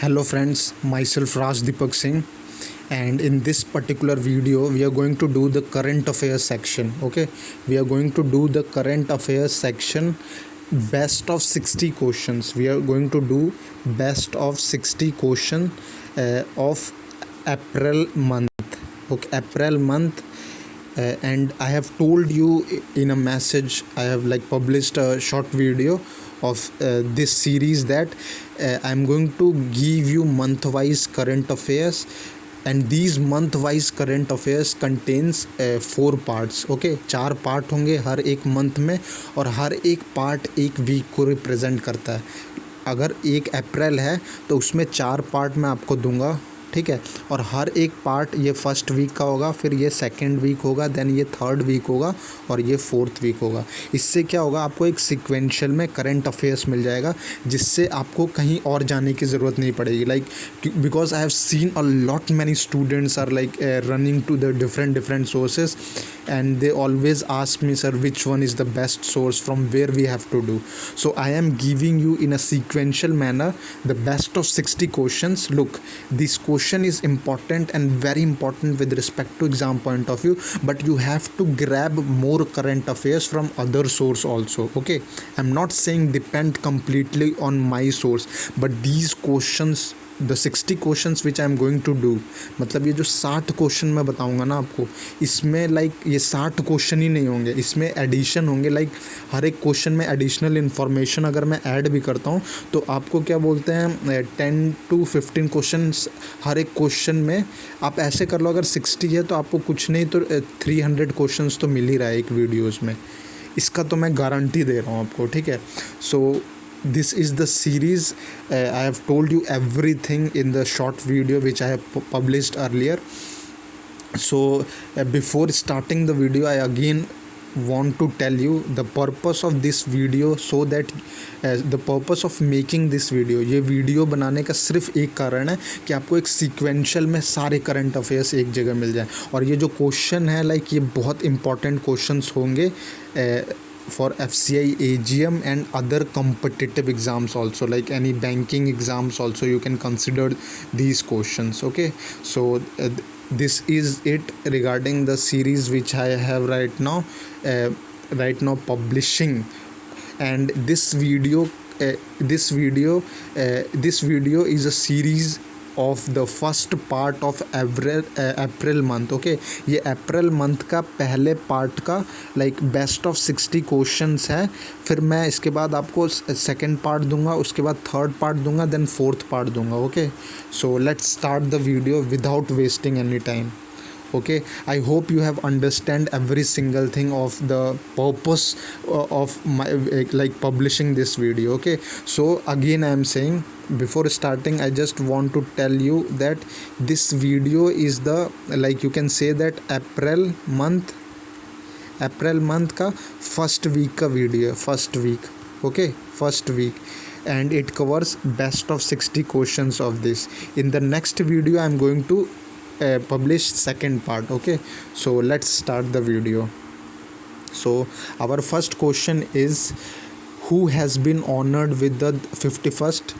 Hello friends, myself Raj Deepak Singh, and in this particular video we are going to do the current affairs section. Okay, we are going to do the current affairs section, best of 60 questions. We are going to do best of 60 question of April month. Okay, April month. And I have told you in a message, I have published a short video of this series that I'm going to give you month-wise current affairs, and these month-wise current affairs contains 4 parts. Okay, 4 part होंगे हर एक month में, और हर एक part एक week को represent करता है. अगर 1 अप्रैल है तो उसमें 4 पार्ट मैं आपको दूंगा, ठीक है. और हर एक पार्ट ये फर्स्ट वीक का होगा, फिर ये सेकंड वीक होगा, देन ये थर्ड वीक होगा, और ये फोर्थ वीक होगा. इससे क्या होगा, आपको एक सीक्वेंशियल में करंट अफेयर्स मिल जाएगा, जिससे आपको कहीं और जाने की ज़रूरत नहीं पड़ेगी. Because I have seen a lot many students are running to the different sources, and they always ask me, sir, which one is the best source, from where we have to do. So I am giving you in a sequential manner the best of 60 questions. Look, this question is important and very important with respect to exam point of view, but you have to grab more current affairs from other source also. Okay, I'm not saying depend completely on my source, but these questions, the 60 questions which I am going to do, मतलब ये जो 60 question मैं बताऊंगा ना आपको, इसमें ये 60 question ही नहीं होंगे, इसमें एडिशन होंगे. हर एक क्वेश्चन में एडिशनल इन्फॉर्मेशन अगर मैं ऐड भी करता हूँ तो आपको क्या बोलते हैं 10 to 15 क्वेश्चंस हर एक क्वेश्चन में. आप ऐसे कर लो, अगर 60 है तो आपको कुछ नहीं तो 300 क्वेश्चंस तो मिल ही रहा है एक वीडियोज़ में. इसका तो मैं गारंटी दे रहा हूँ आपको, ठीक है. सो this is the series. I have told you everything in the short video which I have published earlier. So before starting the video, I again want to tell you the purpose of this video, so that the purpose of making this video, ये video बनाने का सिर्फ एक कारण है कि आपको एक सीक्वेंशियल में सारे करंट अफेयर्स एक जगह मिल जाए. और ये जो क्वेश्चन है ये बहुत इंपॉर्टेंट क्वेश्चंस होंगे for FCI, AGM and other competitive exams also, like any banking exams also you can consider these questions. Okay, so this is it regarding the series which I have right now publishing. And this video is a series of the first part of April month. Okay, ये अप्रैल month का पहले part का best of 60 questions है. फिर मैं इसके बाद आपको सेकंड पार्ट दूंगा, उसके बाद थर्ड पार्ट दूंगा, देन फोर्थ पार्ट दूंगा. Okay, so let's start the video without wasting any time. Okay, I hope you have understand every single thing of the purpose of my publishing this video. Okay, so again I am saying, before starting I just want to tell you that this video is the you can say that April month का first week का video है. First week, and it covers best of 60 questions of this. In the next video I am going to publish second part. Okay, so let's start the video. So our first question is, who has been honored with the 51st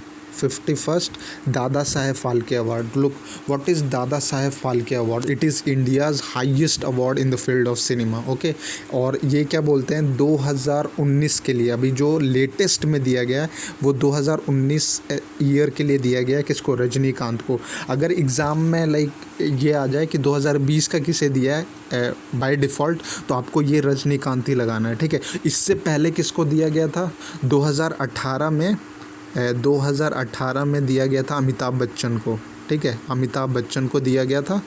Dada Saheb Phalke Award? Look, what is Dada Saheb Phalke Award? It is India's highest award in the field of cinema. Okay, और ये क्या बोलते हैं 2019 के लिए, अभी जो latest में दिया गया है वो 2019 ईयर के लिए दिया गया है. किसको? रजनीकांत को. अगर एग्ज़ाम में ये आ जाए कि 2020 का किसे दिया है बाय डिफ़ॉल्ट, तो आपको ये रजनीकांत ही लगाना है, ठीक है. इससे पहले किसको दिया गया था? 2018 में दिया गया था अमिताभ बच्चन को, ठीक है. अमिताभ बच्चन को दिया गया था,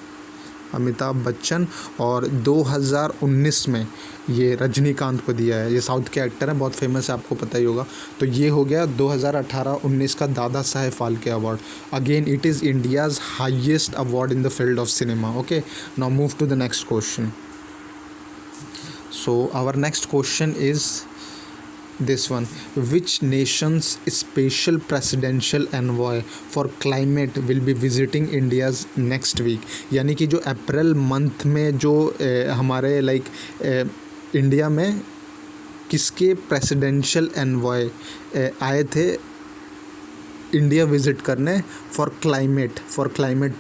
अमिताभ बच्चन. और 2019 में ये रजनीकांत को दिया है. ये साउथ के एक्टर हैं, बहुत फेमस है, आपको पता ही होगा. तो ये हो गया 2018-19 का Dada Saheb Phalke award. Again it is India's highest award in the field of cinema. Okay, now move to the next question. So our next question is this one: which nation's special presidential envoy for climate will be visiting India's next week? यानी कि जो April month में जो हमारे India में किसके presidential envoy आए थे इंडिया विजिट करने for climate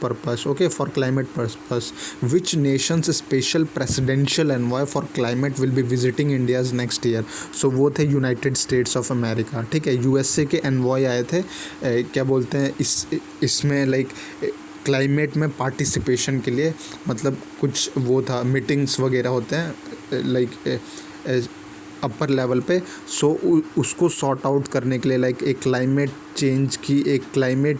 purpose, okay, for climate purpose. Which nation's special presidential envoy for climate will be visiting India's next year. So वो थे यूनाइटेड स्टेट्स ऑफ अमेरिका, ठीक है। यूएसए के एनवॉय आए थे, क्या बोलते हैं इसमें लाइक क्लाइमेट में पार्टिसिपेशन के लिए, मतलब कुछ वो था, मीटिंग्स वगैरह होते हैं लाइक अपर लेवल पे। सो उसको सॉर्ट आउट करने के लिए लाइक एक क्लाइमेट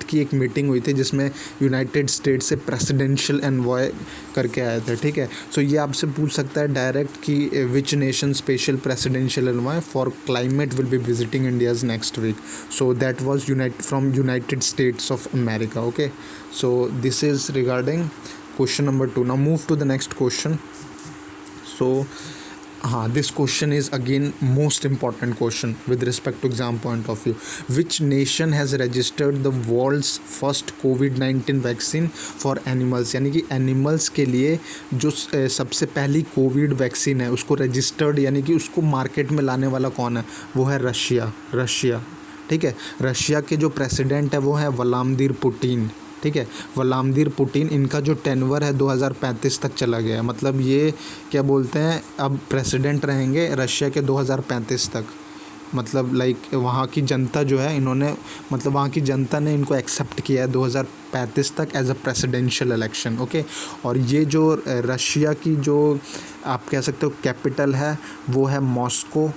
की एक मीटिंग हुई थी जिसमें यूनाइटेड स्टेट्स से प्रेसिडेंशियल एनवॉय करके आए थे, ठीक है। सो ये आपसे पूछ सकता है डायरेक्ट कि which nation special presidential envoy for climate will be visiting India's next week. So that was from United States of America, okay. So this is regarding question number 2. Now move to the next question. So this question is again most important question with respect to exam point of view. Which nation has registered the world's first COVID-19 vaccine for animals? यानी कि animals के लिए जो सबसे पहली Covid vaccine है उसको registered यानी कि उसको मार्केट में लाने वाला कौन है? वो है रशिया, ठीक है। रशिया के जो प्रेसिडेंट है वो है व्लादिमीर पुतिन, ठीक है। व्लादिमीर पुतिन, इनका जो टेनवर है 2035 तक चला गया है, मतलब ये क्या बोलते हैं अब प्रेसिडेंट रहेंगे रशिया के 2035 तक। मतलब लाइक वहाँ की जनता जो है इन्होंने, मतलब वहाँ की जनता ने इनको एक्सेप्ट किया है 2035 तक as a presidential election, okay. और ये जो रशिया की जो आप कह सकते हो कैपिटल है वो है मॉस्को,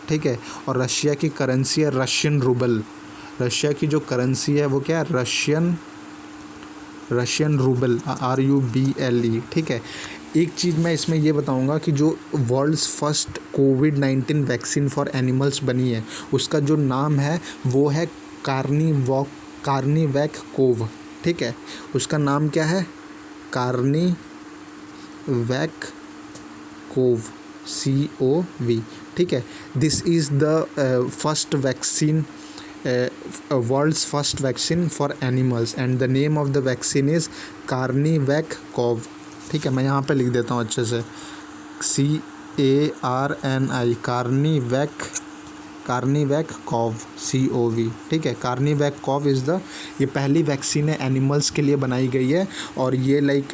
ठीक है। और रशिया की करेंसी है रशियन रूबल। रशिया की जो करेंसी है वो क्या है? रशियन रूबल, RUBLE, ठीक है। एक चीज़ मैं इसमें ये बताऊंगा कि जो world's first COVID-19 vaccine for animals बनी है उसका जो नाम है वो है कार्नीवैक कोव, ठीक है। उसका नाम क्या है? कार्नीवैक कोव, COV, ठीक है। This is the first vaccine, world's first vaccine for animals and the name of the vaccine is Carnivac Cov, ठीक है। मैं यहाँ पे लिख देता हूँ अच्छे से, CARNI कार्नीवैक कॉव, COV, ठीक है। कार्नीवैक कॉव इज़ द, ये पहली वैक्सीन है एनिमल्स के लिए बनाई गई है और ये लाइक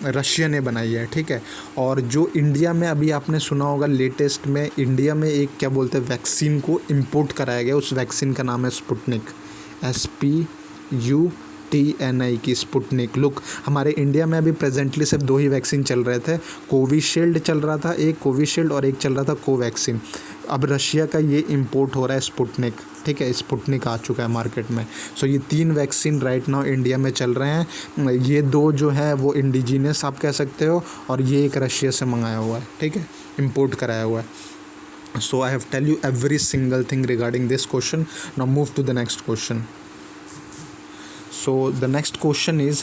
रशिया ने बनाई है, ठीक है। और जो इंडिया में अभी आपने सुना होगा लेटेस्ट में, इंडिया में एक क्या बोलते हैं वैक्सीन को इंपोर्ट कराया गया, उस वैक्सीन का नाम है स्पुतनिक, SPUTNI की स्पुतनिक। लुक, हमारे इंडिया में अभी प्रेजेंटली सिर्फ 2 ही वैक्सीन चल रहे थे, कोविशील्ड चल रहा था, एक कोविशील्ड और एक चल रहा था कोवैक्सीन। अब रशिया का ये इंपोर्ट हो रहा है स्पुतनिक, ठीक है। स्पुतनिक आ चुका है मार्केट में। सो ये 3 वैक्सीन राइट नाउ इंडिया में चल रहे हैं। ये 2 जो है वो इंडिजीनियस आप कह सकते हो और ये एक रशिया से मंगाया हुआ है, ठीक है, इंपोर्ट कराया हुआ है। So I have tell you every single thing regarding this question. Now move to the next question. So the next question is,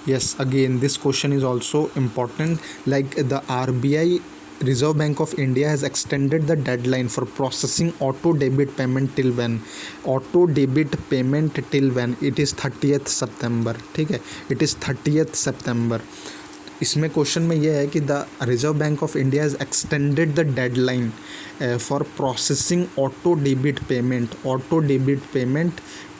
yes, again this question is also important, like the RBI, Reserve Bank of India, has extended the deadline for processing auto debit payment till when? Auto debit payment till when? It is 30th September, ठीक है, it is 30th September. इसमें question में यह है कि the reserve bank of India has extended the deadline for processing auto debit payment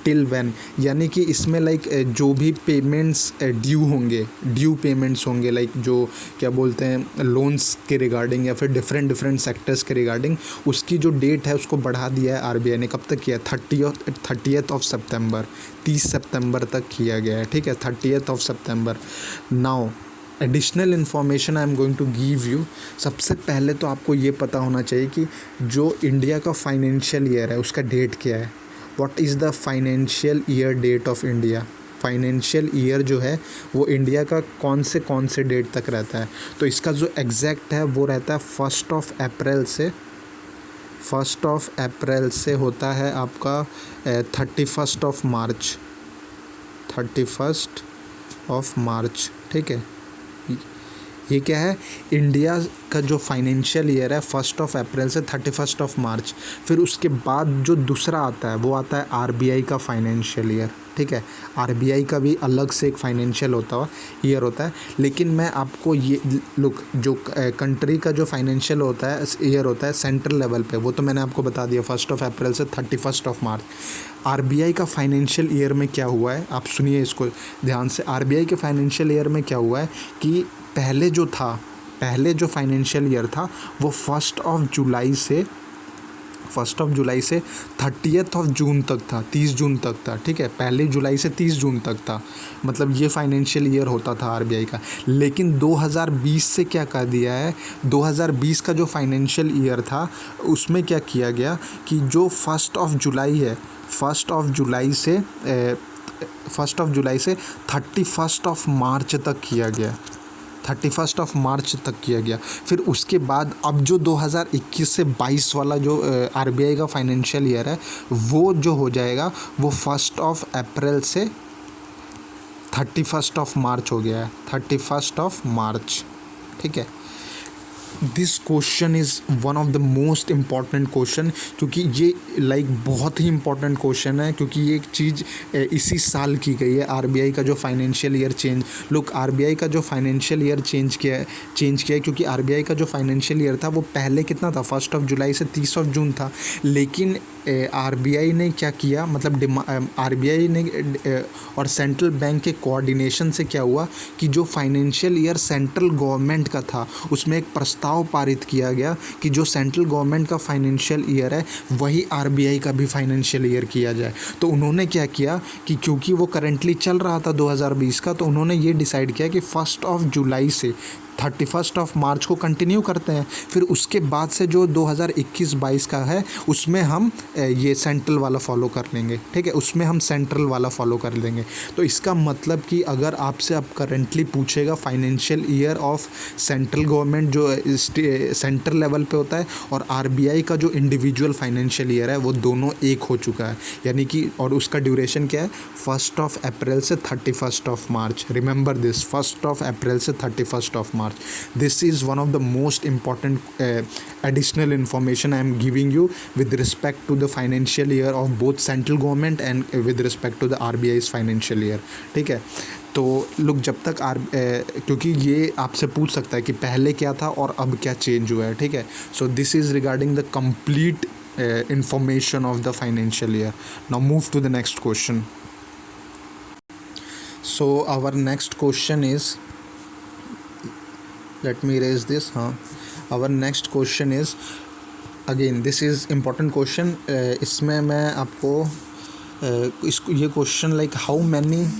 till when, यानी कि इसमें लाइक जो भी पेमेंट्स ड्यू पेमेंट्स होंगे, लाइक जो क्या बोलते हैं लोन्स के रिगार्डिंग या फिर डिफरेंट सेक्टर्स के रिगार्डिंग, उसकी जो डेट है उसको बढ़ा दिया है आरबीआई ने। कब तक किया? 30th ऑफ सितंबर, 30 सितंबर तक किया गया है, ठीक है, 30th ऑफ सितंबर। Now additional information I am going to give you. सबसे पहले तो आपको ये पता होना चाहिए कि जो इंडिया का फाइनेंशियल ईयर है उसका डेट क्या है। What is the financial year date of India? Financial year जो है वो इंडिया का कौन से डेट तक रहता है? तो इसका जो एग्जैक्ट है वो रहता है 1 अप्रैल से होता है आपका 31 मार्च, ठीक है। ये क्या है, इंडिया का जो फाइनेंशियल ईयर है 1 अप्रैल से 31 मार्च। फिर उसके बाद जो दूसरा आता है वो आता है आरबीआई का फाइनेंशियल ईयर, ठीक है। आरबीआई का भी अलग से एक फाइनेंशियल ईयर होता है, लेकिन मैं आपको ये लुक जो कंट्री का जो फाइनेंशियल होता है ईयर होता है सेंट्रल लेवल पे, वो तो मैंने आपको बता दिया 1 अप्रैल से 31 मार्च। आरबीआई का फाइनेंशियल ईयर में क्या हुआ है, आप सुनिए इसको ध्यान से। आरबीआई के फाइनेंशियल ईयर में क्या हुआ है कि पहले जो फाइनेंशियल ईयर था वो 1 जुलाई से 30 जून तक था, 30 जून तक था, ठीक है। 1 जुलाई से 30 जून तक था, मतलब ये फाइनेंशियल ईयर होता था आरबीआई का। लेकिन 2020 से क्या कर दिया है, 2020 का जो फाइनेंशियल ईयर था उसमें क्या किया गया कि जो 1 जुलाई है, 1 जुलाई से 31 मार्च तक किया गया, 31 मार्च तक किया गया। फिर उसके बाद अब जो 2021 से 22 वाला जो आरबीआई का फाइनेंशियल ईयर है वो जो हो जाएगा वो 1 अप्रैल से 31 मार्च हो गया है, 31 मार्च, ठीक है। This question is one of the most important question, क्योंकि ये बहुत ही इम्पॉर्टेंट क्वेश्चन है, क्योंकि ये एक चीज़ इसी साल की गई है। आरबीआई का जो फाइनेंशियल ईयर आरबीआई का जो फाइनेंशियल ईयर चेंज किया है, क्योंकि आरबीआई का जो फाइनेंशियल ईयर था वो पहले कितना था, 1 जुलाई से 30 जून था। लेकिन आरबीआई ने क्या किया, मतलब आरबीआई ने और सेंट्रल बैंक के कोऑर्डिनेशन से क्या हुआ कि जो फाइनेंशियल ईयर सेंट्रल गवर्नमेंट का था उसमें एक प्रस्ताव पारित किया गया कि जो सेंट्रल गवर्नमेंट का फाइनेंशियल ईयर है वही आरबीआई का भी फाइनेंशियल ईयर किया जाए। तो उन्होंने क्या किया कि क्योंकि वो करेंटली चल रहा था 2020 का, तो उन्होंने ये डिसाइड किया कि 1 जुलाई से 31 मार्च को कंटिन्यू करते हैं। फिर उसके बाद से जो 2021-22 का है उसमें हम ये सेंट्रल वाला फॉलो कर लेंगे, ठीक है, उसमें हम सेंट्रल वाला फॉलो कर लेंगे। तो इसका मतलब कि अगर आपसे अब करेंटली पूछेगा financial year of central government जो सेंट्रल लेवल पे होता है और आरबीआई का जो इंडिविजुअल फाइनेंशियल ईयर है वो दोनों एक हो चुका है, यानी कि और उसका ड्यूरेशन क्या है, 1 अप्रैल से 31 मार्च। रिमेंबर दिस, 1 अप्रैल से 31 मार्च। This is one of the most important additional information I am giving you with respect to the financial year of both central government and with respect to the RBI's financial year, ठीक है। तो लोग जब तक क्योंकि ये आपसे पूछ सकता है कि पहले क्या था और अब क्या चेंज हुआ है, ठीक है। So this is regarding the complete information of the financial year. Now move to the next question. So our next question is, let me raise this. Our next question is, again this is important question. इसमें मैं आपको इसको ये question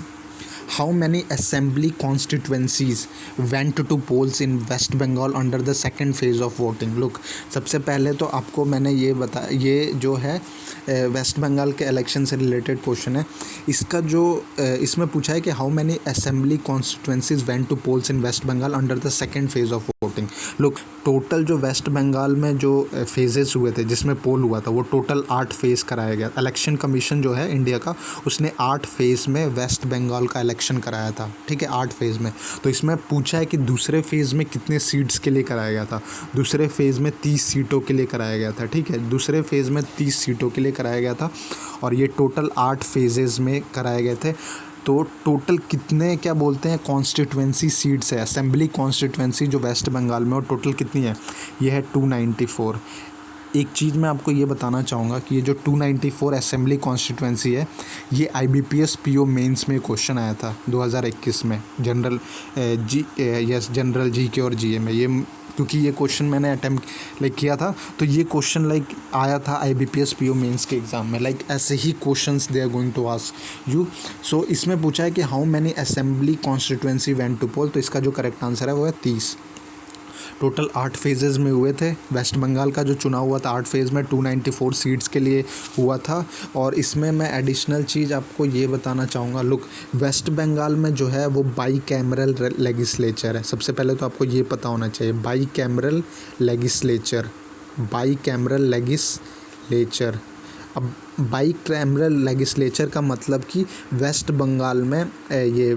how many assembly constituencies went to polls in West Bengal under the second phase of voting? Look, सबसे पहले तो आपको मैंने ये बताया, ये जो है वेस्ट बंगाल के इलेक्शन से रिलेटेड क्वेश्चन है। इसका जो इसमें पूछा है कि how many assembly constituencies went to polls in West Bengal under the second phase of voting. Look, total जो वेस्ट बंगाल में जो फेजेस हुए थे जिसमें पोल हुआ था वो टोटल 8 फेज़ कराया गया। इलेक्शन कमीशन जो है इंडिया का उसने 8 फेज़ में वेस्ट बंगाल का इलेक्शन कराया था, ठीक है, 8 फेज़ में। तो इसमें पूछा है कि दूसरे फेज़ में कितने सीट्स के लिए कराया गया था। दूसरे फेज़ में 30 सीटों के लिए कराया गया था, ठीक है, दूसरे फेज़ में 30 सीटों के लिए कराया गया था और ये टोटल 8 फेजेज़ में कराए गए थे। तो टोटल कितने क्या बोलते हैं कॉन्स्टिट्यूंसी सीट्स है, असेंबली कॉन्स्टिट्यूंसी जो वेस्ट बंगाल में, और टोटल कितनी है, ये है 294। एक चीज़ मैं आपको ये बताना चाहूँगा कि ये जो 294 असेंबली कॉन्स्टिट्यूंसी है ये IBPS PO मेंस में क्वेश्चन आया था 2021 में, जनरल GK और GA में। ये क्योंकि ये क्वेश्चन मैंने अटैम्प्ट किया था तो ये क्वेश्चन आया था IBPS PO मेंस के एग्ज़ाम में। ऐसे ही questions they are going to ask you. So इसमें पूछा है कि how many assembly constituency went to poll, तो इसका जो करेक्ट आंसर है वो है 30। टोटल 8 फेजेज़ में हुए थे। वेस्ट बंगाल का जो चुनाव हुआ था 8 फेज़ में 294 सीट्स के लिए हुआ था। और इसमें मैं एडिशनल चीज़ आपको ये बताना चाहूँगा, लुक, वेस्ट बंगाल में जो है वो बाई कैमरल लेगिस्लेचर है। सबसे पहले तो आपको ये पता होना चाहिए, बाई कैमरल लेगिस्लेचर। अब बाई कैमरल लेगिस्लेचर का मतलब कि वेस्ट बंगाल में ये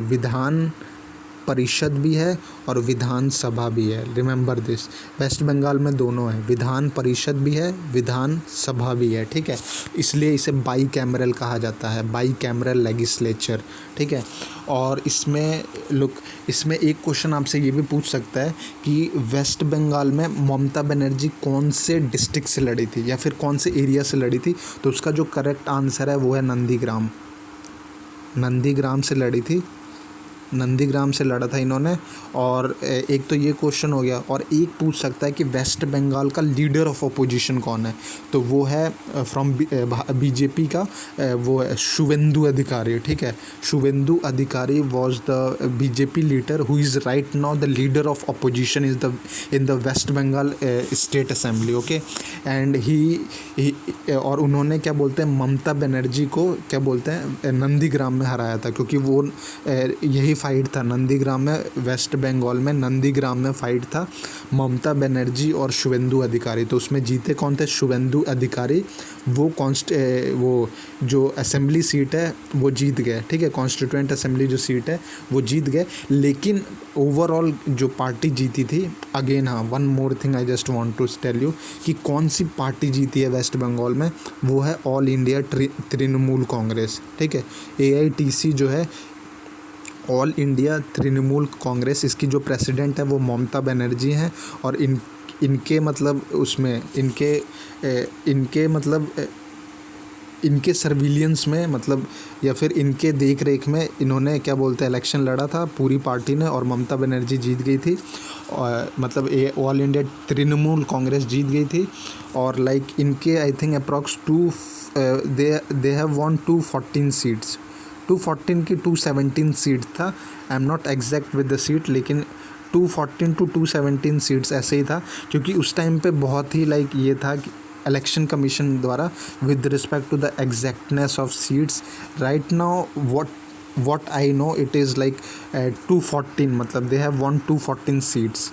परिषद भी है और विधान सभा भी है। रिमेंबर दिस, वेस्ट बंगाल में दोनों है, विधान परिषद भी है, विधान सभा भी है, ठीक है। इसलिए इसे बाई कैमरल कहा जाता है, बाई कैमरल लेगिस्लेचर, ठीक है। और इसमें लुक, इसमें एक क्वेश्चन आपसे ये भी पूछ सकता है कि वेस्ट बंगाल में ममता बनर्जी कौन से डिस्ट्रिक्ट से लड़ी थी या फिर कौन से एरिया से लड़ी थी, तो उसका जो करेक्ट आंसर है वो है नंदीग्राम। नंदीग्राम से लड़ी थी, नंदीग्राम से लड़ा था इन्होंने। और एक तो ये क्वेश्चन हो गया, और एक पूछ सकता है कि वेस्ट बंगाल का लीडर ऑफ अपोजिशन कौन है, तो वो है फ्रॉम बीजेपी का वो है शुवेंदु अधिकारी, ठीक है। Suvendu Adhikari was the BJP leader who is right now the leader of opposition is the in the West Bengal state assembly, okay. And he और उन्होंने क्या बोलते हैं, ममता बनर्जी को क्या बोलते हैं, नंदीग्राम में हराया था, क्योंकि वो यही फाइट था नंदीग्राम में, वेस्ट बंगाल में नंदीग्राम में फाइट था ममता बनर्जी और शुवेंदु अधिकारी। तो उसमें जीते कौन थे, शुवेंदु अधिकारी। वो जो असेंबली सीट है वो जीत गए, ठीक है, कॉन्स्टिट्यूएंट असेंबली जो सीट है वो जीत गए। लेकिन ओवरऑल जो पार्टी जीती थी, अगेन हाँ, one more thing I just want to tell you कि कौन सी पार्टी जीती है वेस्ट बंगाल में, वो है ऑल इंडिया तृणमूल कांग्रेस, ठीक है। AITC जो है, ऑल इंडिया तृणमूल कांग्रेस, इसकी जो प्रेसिडेंट है वो ममता बनर्जी हैं। और इनके मतलब उसमें इनके सर्विलियंस में मतलब या फिर इनके देख रेख में इन्होंने क्या बोलते हैं इलेक्शन लड़ा था पूरी पार्टी ने, और ममता बनर्जी जीत गई थी। और मतलब ऑल इंडिया तृणमूल कांग्रेस जीत गई थी। और लाइक इनके I think approx they have von 214 seats, 214 की 217 सीट था, I am not exact with the seat, लेकिन 214 to 217 सीट्स ऐसे ही था, क्योंकि उस टाइम पे बहुत ही लाइक ये था कि इलेक्शन कमीशन द्वारा with respect to the exactness of seats. Right now what I know it is like 214, मतलब they have won 214 seats.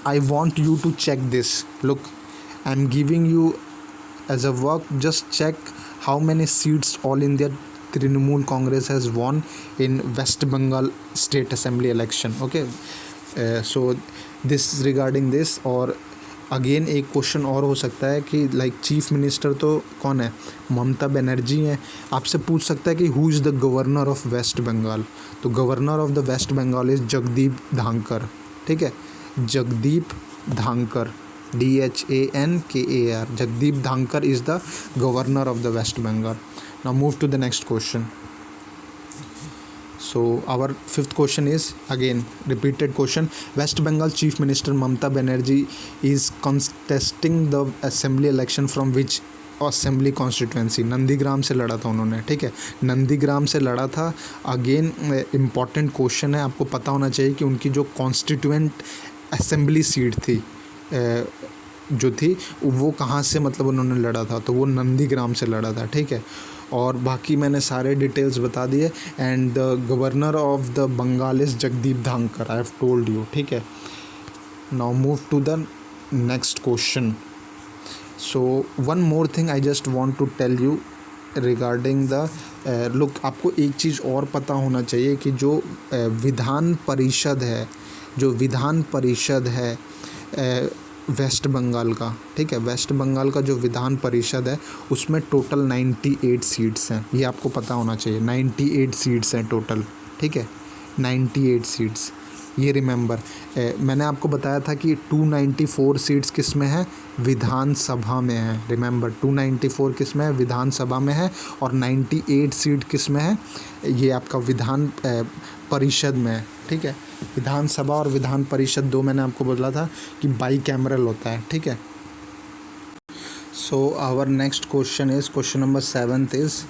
I want you to check this. Look, I'm giving you as a work, just check how many seats All India Trinamool Congress has won in West Bengal State Assembly election. Okay, so this regarding this. और again एक question और हो सकता है कि like chief minister तो कौन है, ममता बनर्जी हैं। आपसे पूछ सकता है कि who is the governor of West Bengal, तो governor of the West Bengal is Jagdeep Dhankhar, ठीक है, Jagdeep Dhankhar, DHANKAR, Jagdeep Dhankhar is the governor of the West Bengal. Now move to the next question. So our fifth question is again repeated question. West Bengal Chief Minister Mamata Banerjee is contesting the assembly election from which assembly constituency, Nandigram से लड़ा था उन्होंने, ठीक है, नंदीग्राम से लड़ा था। Again important question है, आपको पता होना चाहिए कि उनकी जो कॉन्स्टिट्यूएंट असेंबली सीट थी जो थी वो कहाँ से मतलब उन्होंने लड़ा था, तो वो नंदीग्राम से लड़ा था, ठीक है। और बाकी मैंने सारे डिटेल्स बता दिए। And the governor of the Bengal is Jagdeep Dhankhar, I have told you, ठीक है। Now move to the next question. So one more thing I just want to tell you regarding the look, आपको एक चीज़ और पता होना चाहिए कि जो विधान परिषद है, जो विधान परिषद है वेस्ट बंगाल का, ठीक है, वेस्ट बंगाल का जो विधान परिषद है उसमें टोटल 98 सीट्स हैं, ये आपको पता होना चाहिए। 98 सीट्स हैं टोटल, ठीक है, 98 सीट्स, ये रिमेंबर। मैंने आपको बताया था कि 294 सीट्स किस में है, विधानसभा में है। रिमेंबर 294 किस में है, विधानसभा में है, और 98 सीट किस में है, ये आपका विधान परिषद में है, ठीक है। विधानसभा और विधान परिषद दो मैंने आपको बोला था कि बाई कैमरल होता है, ठीक है। So our next question is question number 7 is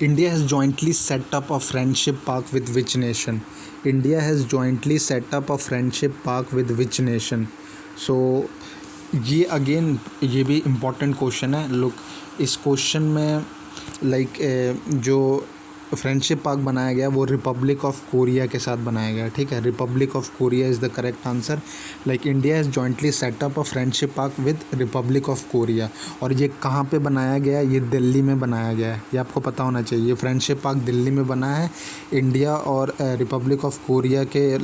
India has jointly set up a friendship park with which nation? India has jointly set up a friendship park with which nation? So ये again ये भी important question है। Look, इस question में like जो friendship park बनाया गया वो रिपब्लिक ऑफ कोरिया के साथ बनाया गया, ठीक है। Republic of Korea is the correct answer. Like India has jointly setup a friendship park with Republic of Korea. और ये कहाँ पे बनाया गया है? ये दिल्ली में बनाया गया है, ये आपको पता होना चाहिए। ये फ्रेंडशिप पार्क दिल्ली में बना है। इंडिया और रिपब्लिक ऑफ कोरिया के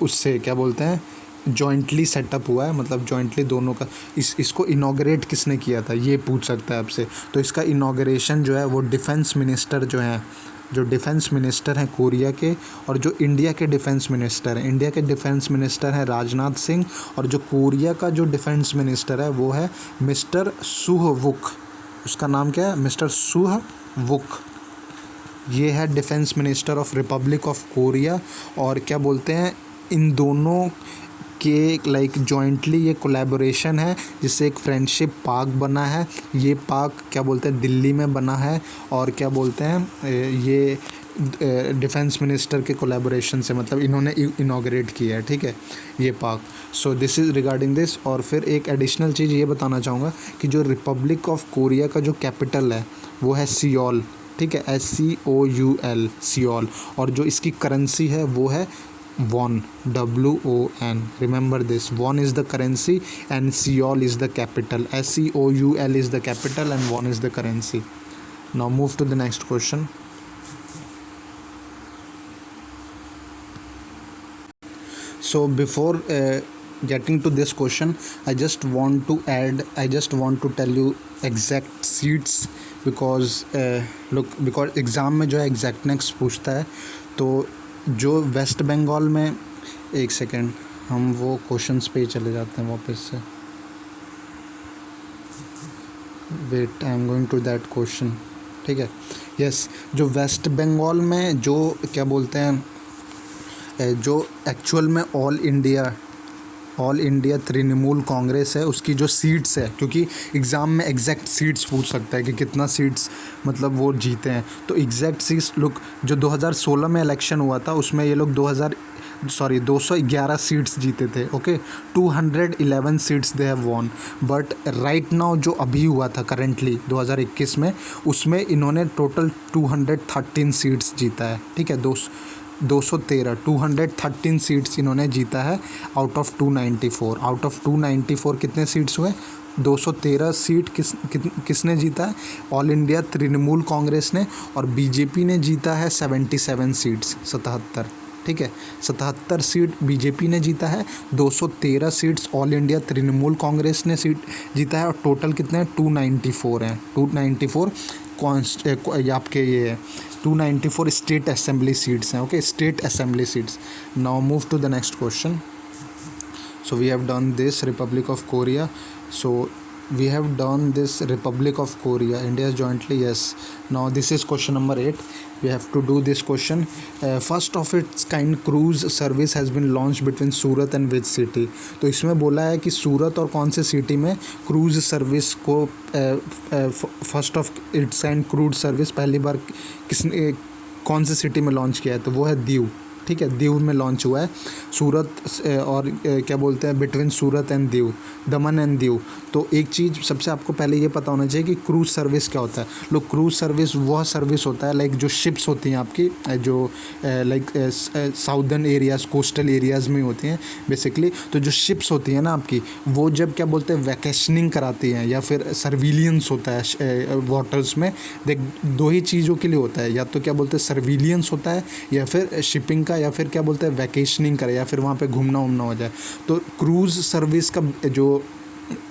उससे क्या बोलते हैं, जॉइंटली सेटअप हुआ है, मतलब जॉइंटली दोनों का। इसको इनॉग्रेट किसने किया था, ये पूछ सकता है आपसे। तो इसका इनॉग्रेशन जो है वो डिफेंस मिनिस्टर जो हैं, जो डिफेंस मिनिस्टर हैं कोरिया के, और जो इंडिया के डिफेंस मिनिस्टर हैं, इंडिया के डिफेंस मिनिस्टर हैं राजनाथ सिंह, और जो कोरिया का जो डिफेंस मिनिस्टर है वो है मिस्टर सुह वुक। उसका नाम क्या है? मिस्टर सुह वुक। ये है defence minister of Republic of Korea. और क्या बोलते हैं, इन दोनों के जॉइंटली ये कोलैबोरेशन है जिससे एक फ्रेंडशिप पार्क बना है। ये पार्क क्या बोलते हैं, दिल्ली में बना है। और क्या बोलते हैं, ये डिफेंस मिनिस्टर के कोलैबोरेशन से, मतलब इन्होंने इनॉग्रेट किया है, ठीक है, ये park. So this is regarding this. और फिर एक एडिशनल चीज़ ये बताना चाहूँगा कि जो रिपब्लिक ऑफ कोरिया का जो कैपिटल है वो है सियोल, ठीक है, SCOUL, सियोल। और जो इसकी करेंसी है वो है won, WON। Remember this, won is the currency and Seoul is the capital. SCOUL is the capital and won is the currency. Now move to the next question. So before getting to this question, I just want to tell you exact seats because look, because exam में जो है exactness पूछता है। तो जो वेस्ट बंगाल में, एक second, हम वो क्वेश्चंस पे चले जाते हैं वापस से। Wait, I am going to that question, ठीक है। यस, जो वेस्ट बंगाल में जो क्या बोलते हैं, जो एक्चुअल में ऑल इंडिया तृणमूल कांग्रेस है, उसकी जो सीट्स है, क्योंकि एग्ज़ाम में एग्जैक्ट सीट्स पूछ सकता है कि कितना सीट्स मतलब वो जीते हैं। तो एग्जैक्ट सीट्स, लुक, जो 2016 में इलेक्शन हुआ था उसमें ये लोग 211 सीट्स जीते थे, okay. 211 seats they have von. But right now जो अभी हुआ था करेंटली 2021 में, उसमें इन्होंने टोटल 213 सीट्स जीता है, ठीक है। 213 सीट्स इन्होंने जीता है आउट ऑफ 294 कितने सीट्स हुए? 213 सीट किसने जीता है? ऑल इंडिया तृणमूल कांग्रेस ने। और बीजेपी ने जीता है 77 सीट्स, 77, ठीक है। 77 सीट बीजेपी ने जीता है, 213 seats all India Trinamool Congress ने सीट जीता है। और टोटल कितने हैं? 294 हैं। 294 आपके ये 294 स्टेट असेंबली सीट्स हैं, okay, state assembly seats. Now move to the next question. So we have done this republic of Korea. सो we have done this Republic of Korea, India jointly, yes. Now this is question number 8. We have to do this question. First of its kind cruise service has been launched between Surat and which city? तो इसमें बोला है कि सूरत और कौन से city में cruise service को first of its kind cruise service पहली बार किसने, कौन से सिटी में लॉन्च किया है? तो वो है दीव, ठीक है, दीव में लॉन्च हुआ है। सूरत और क्या बोलते हैं, between Surat and Diu, Daman and Diu. तो एक चीज़ सबसे आपको पहले ये पता होना चाहिए कि क्रूज़ सर्विस क्या होता है। लोग, क्रूज़ सर्विस वह सर्विस होता है लाइक जो शिप्स होती हैं आपकी, जो like southern areas, coastal areas में होती हैं बेसिकली। तो जो शिप्स होती हैं ना आपकी, वो जब क्या बोलते हैं वैकेशनिंग कराती हैं या फिर सर्विलियंस होता है वाटर्स में, देख दो ही चीज़ों के लिए होता है, या तो क्या बोलते हैं सर्विलियंस होता है या फिर शिपिंग का, या फिर क्या बोलते हैं वैकेशनिंग करे, या फिर वहाँ पे घूमना उमना हो जाए। तो क्रूज़ सर्विस का जो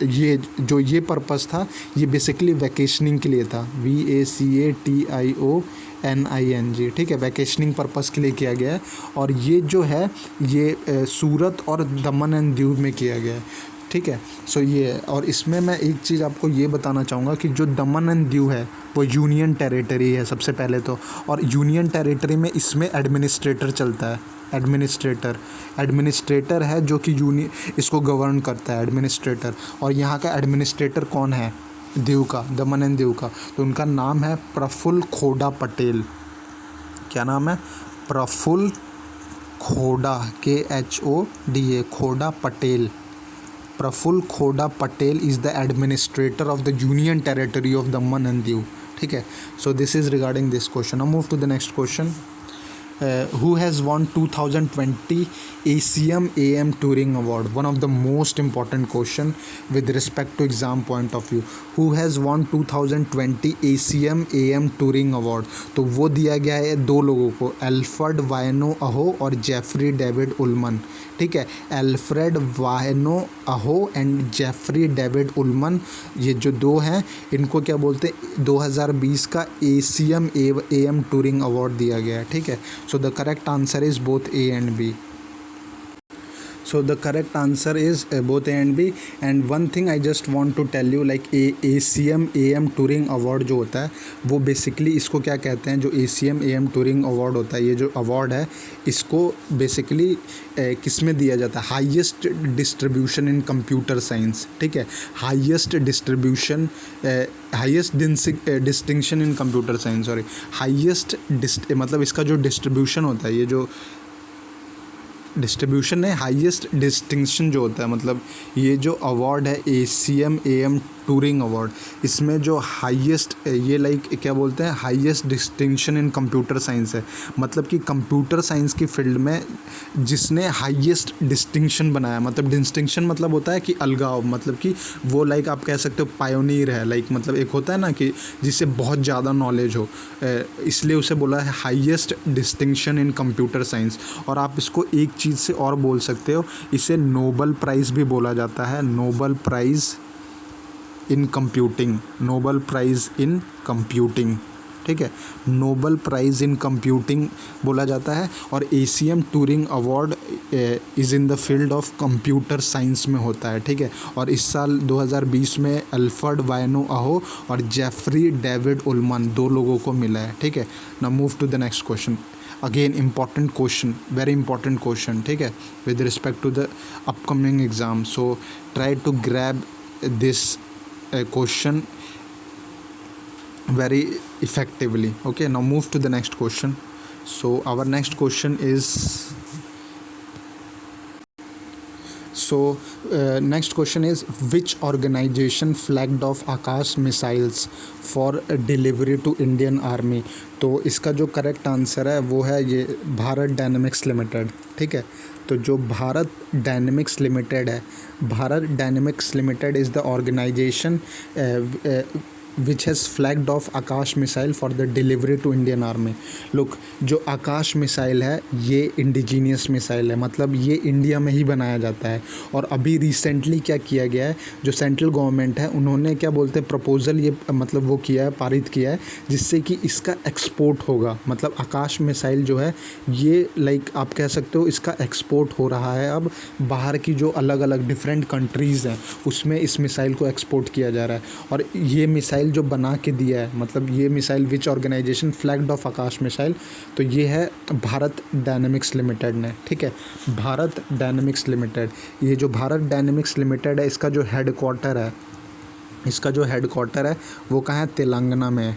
ये पर्पस था, ये बेसिकली वैकेशनिंग के लिए था। VACATIONING, ठीक है, वैकेशनिंग पर्पस के लिए किया गया है। और ये जो है ये सूरत और दमन एंड दीव में किया गया है, ठीक है। सो ये, और इसमें मैं एक चीज़ आपको ये बताना चाहूँगा कि जो दमन एंड दीव है वो यूनियन टेरिटरी है सबसे पहले तो। और यूनियन टेरिटरी में इसमें एडमिनिस्ट्रेटर चलता है, एडमिनिस्ट्रेटर है जो कि इसको गवर्न करता है, एडमिनिस्ट्रेटर। और यहाँ का एडमिनिस्ट्रेटर कौन है? दीव का, दमन एंड दीव का। तो उनका नाम है प्रफुल्ल खोड़ा पटेल। क्या नाम है? Praful Khoda, KHODA, Khoda Patel. Praful Khoda Patel is the administrator of the union territory of Daman and Diu, ठीक है. So this is regarding this question. Now move to the next question. Who has won 2020 ACM AM Touring Award? One of the most important question with respect to exam point of view. Who has won 2020 ACM AM Touring Award? तो वो दिया गया है दो लोगों को, Alfred वायनो अहो और जेफरी डेविड उलमन. ठीक है, एल्फ्रेड वायनो अहो एंड जेफरी डेविड उलमन, ये जो दो हैं इनको क्या बोलते हैं, 2020 का ACM AM टूरिंग अवार्ड दिया गया है. ठीक है. So the correct answer is both A and B. So the correct answer is both A and B. And one thing I just want to tell you, like ACM AM Touring Award जो होता है वो basically इसको क्या कहते हैं, जो ACM AM Touring Award होता है, ये जो अवार्ड है इसको बेसिकली किस में दिया जाता है, highest distribution in computer science. ठीक है, highest distribution, highest distinction in computer science, sorry, highest मतलब इसका जो डिस्ट्रीब्यूशन होता है, ये जो डिस्ट्रीब्यूशन है, हाईएस्ट डिस्टिंक्शन जो होता है, मतलब ये जो अवार्ड है ACM AM टूरिंग अवार्ड, इसमें जो हाईएस्ट, ये लाइक क्या बोलते हैं, highest distinction in computer science है. मतलब कि कंप्यूटर साइंस की फील्ड में जिसने हाईएस्ट डिस्टिंक्शन बनाया, मतलब डिस्टिंक्शन मतलब होता है कि अलगाव, मतलब कि वो लाइक आप कह सकते हो पायोनियर है, लाइक मतलब एक होता है ना कि जिससे बहुत ज़्यादा नॉलेज हो, इसलिए उसे बोला है highest distinction in computer science. और आप इसको एक चीज़ से और बोल सकते हो, इसे नोबल प्राइज़ भी बोला जाता है, Nobel prize in computing, Nobel prize in computing. ठीक है, नोबल प्राइज़ इन कंप्यूटिंग बोला जाता है. और ACM touring award is in the field of computer science में होता है. ठीक है, और इस साल 2020 में एल्फ्रेड वायनो अहो और जेफरी डेविड उलमन दो लोगों को मिला है. ठीक है. Now move to the next question. Again important question, very important question. ठीक है, with respect to the upcoming exam. So try to grab this question very effectively. Okay, now move to the next question. So our next question is, next question is, which organization flagged off Akash missiles for delivery to Indian Army? तो इसका जो correct answer है वो है ये Bharat Dynamics limited. ठीक है, तो जो भारत डायनेमिक्स लिमिटेड है, Bharat Dynamics Limited is the organisation which has flagged off Akash missile for the delivery to Indian army. Look, जो आकाश मिसाइल है ये इंडिजीनियस मिसाइल है, मतलब ये इंडिया में ही बनाया जाता है. और अभी रिसेंटली क्या किया गया है, जो सेंट्रल गवर्नमेंट है उन्होंने क्या बोलते हैं प्रपोज़ल, ये मतलब वो किया है, पारित किया है, जिससे कि इसका एक्सपोर्ट होगा. मतलब आकाश मिसाइल जो है ये लाइक आप कह सकते हो इसका एक्सपोर्ट हो रहा है. अब बाहर की जो अलग अलग डिफरेंट कंट्रीज़ हैं उसमें इस मिसाइल को एक्सपोर्ट किया जा रहा है. और ये मिसाइल जो बना के दिया है, मतलब ये missile which organisation flagged off Akash missile, तो ये है भारत डायनेमिक्स लिमिटेड ने. ठीक है, भारत डायनेमिक्स लिमिटेड. ये जो भारत डायनेमिक्स लिमिटेड है इसका जो हेडक्वार्टर है, इसका जो हेडक्वार्टर है वो कहाँ है, तेलंगाना में है,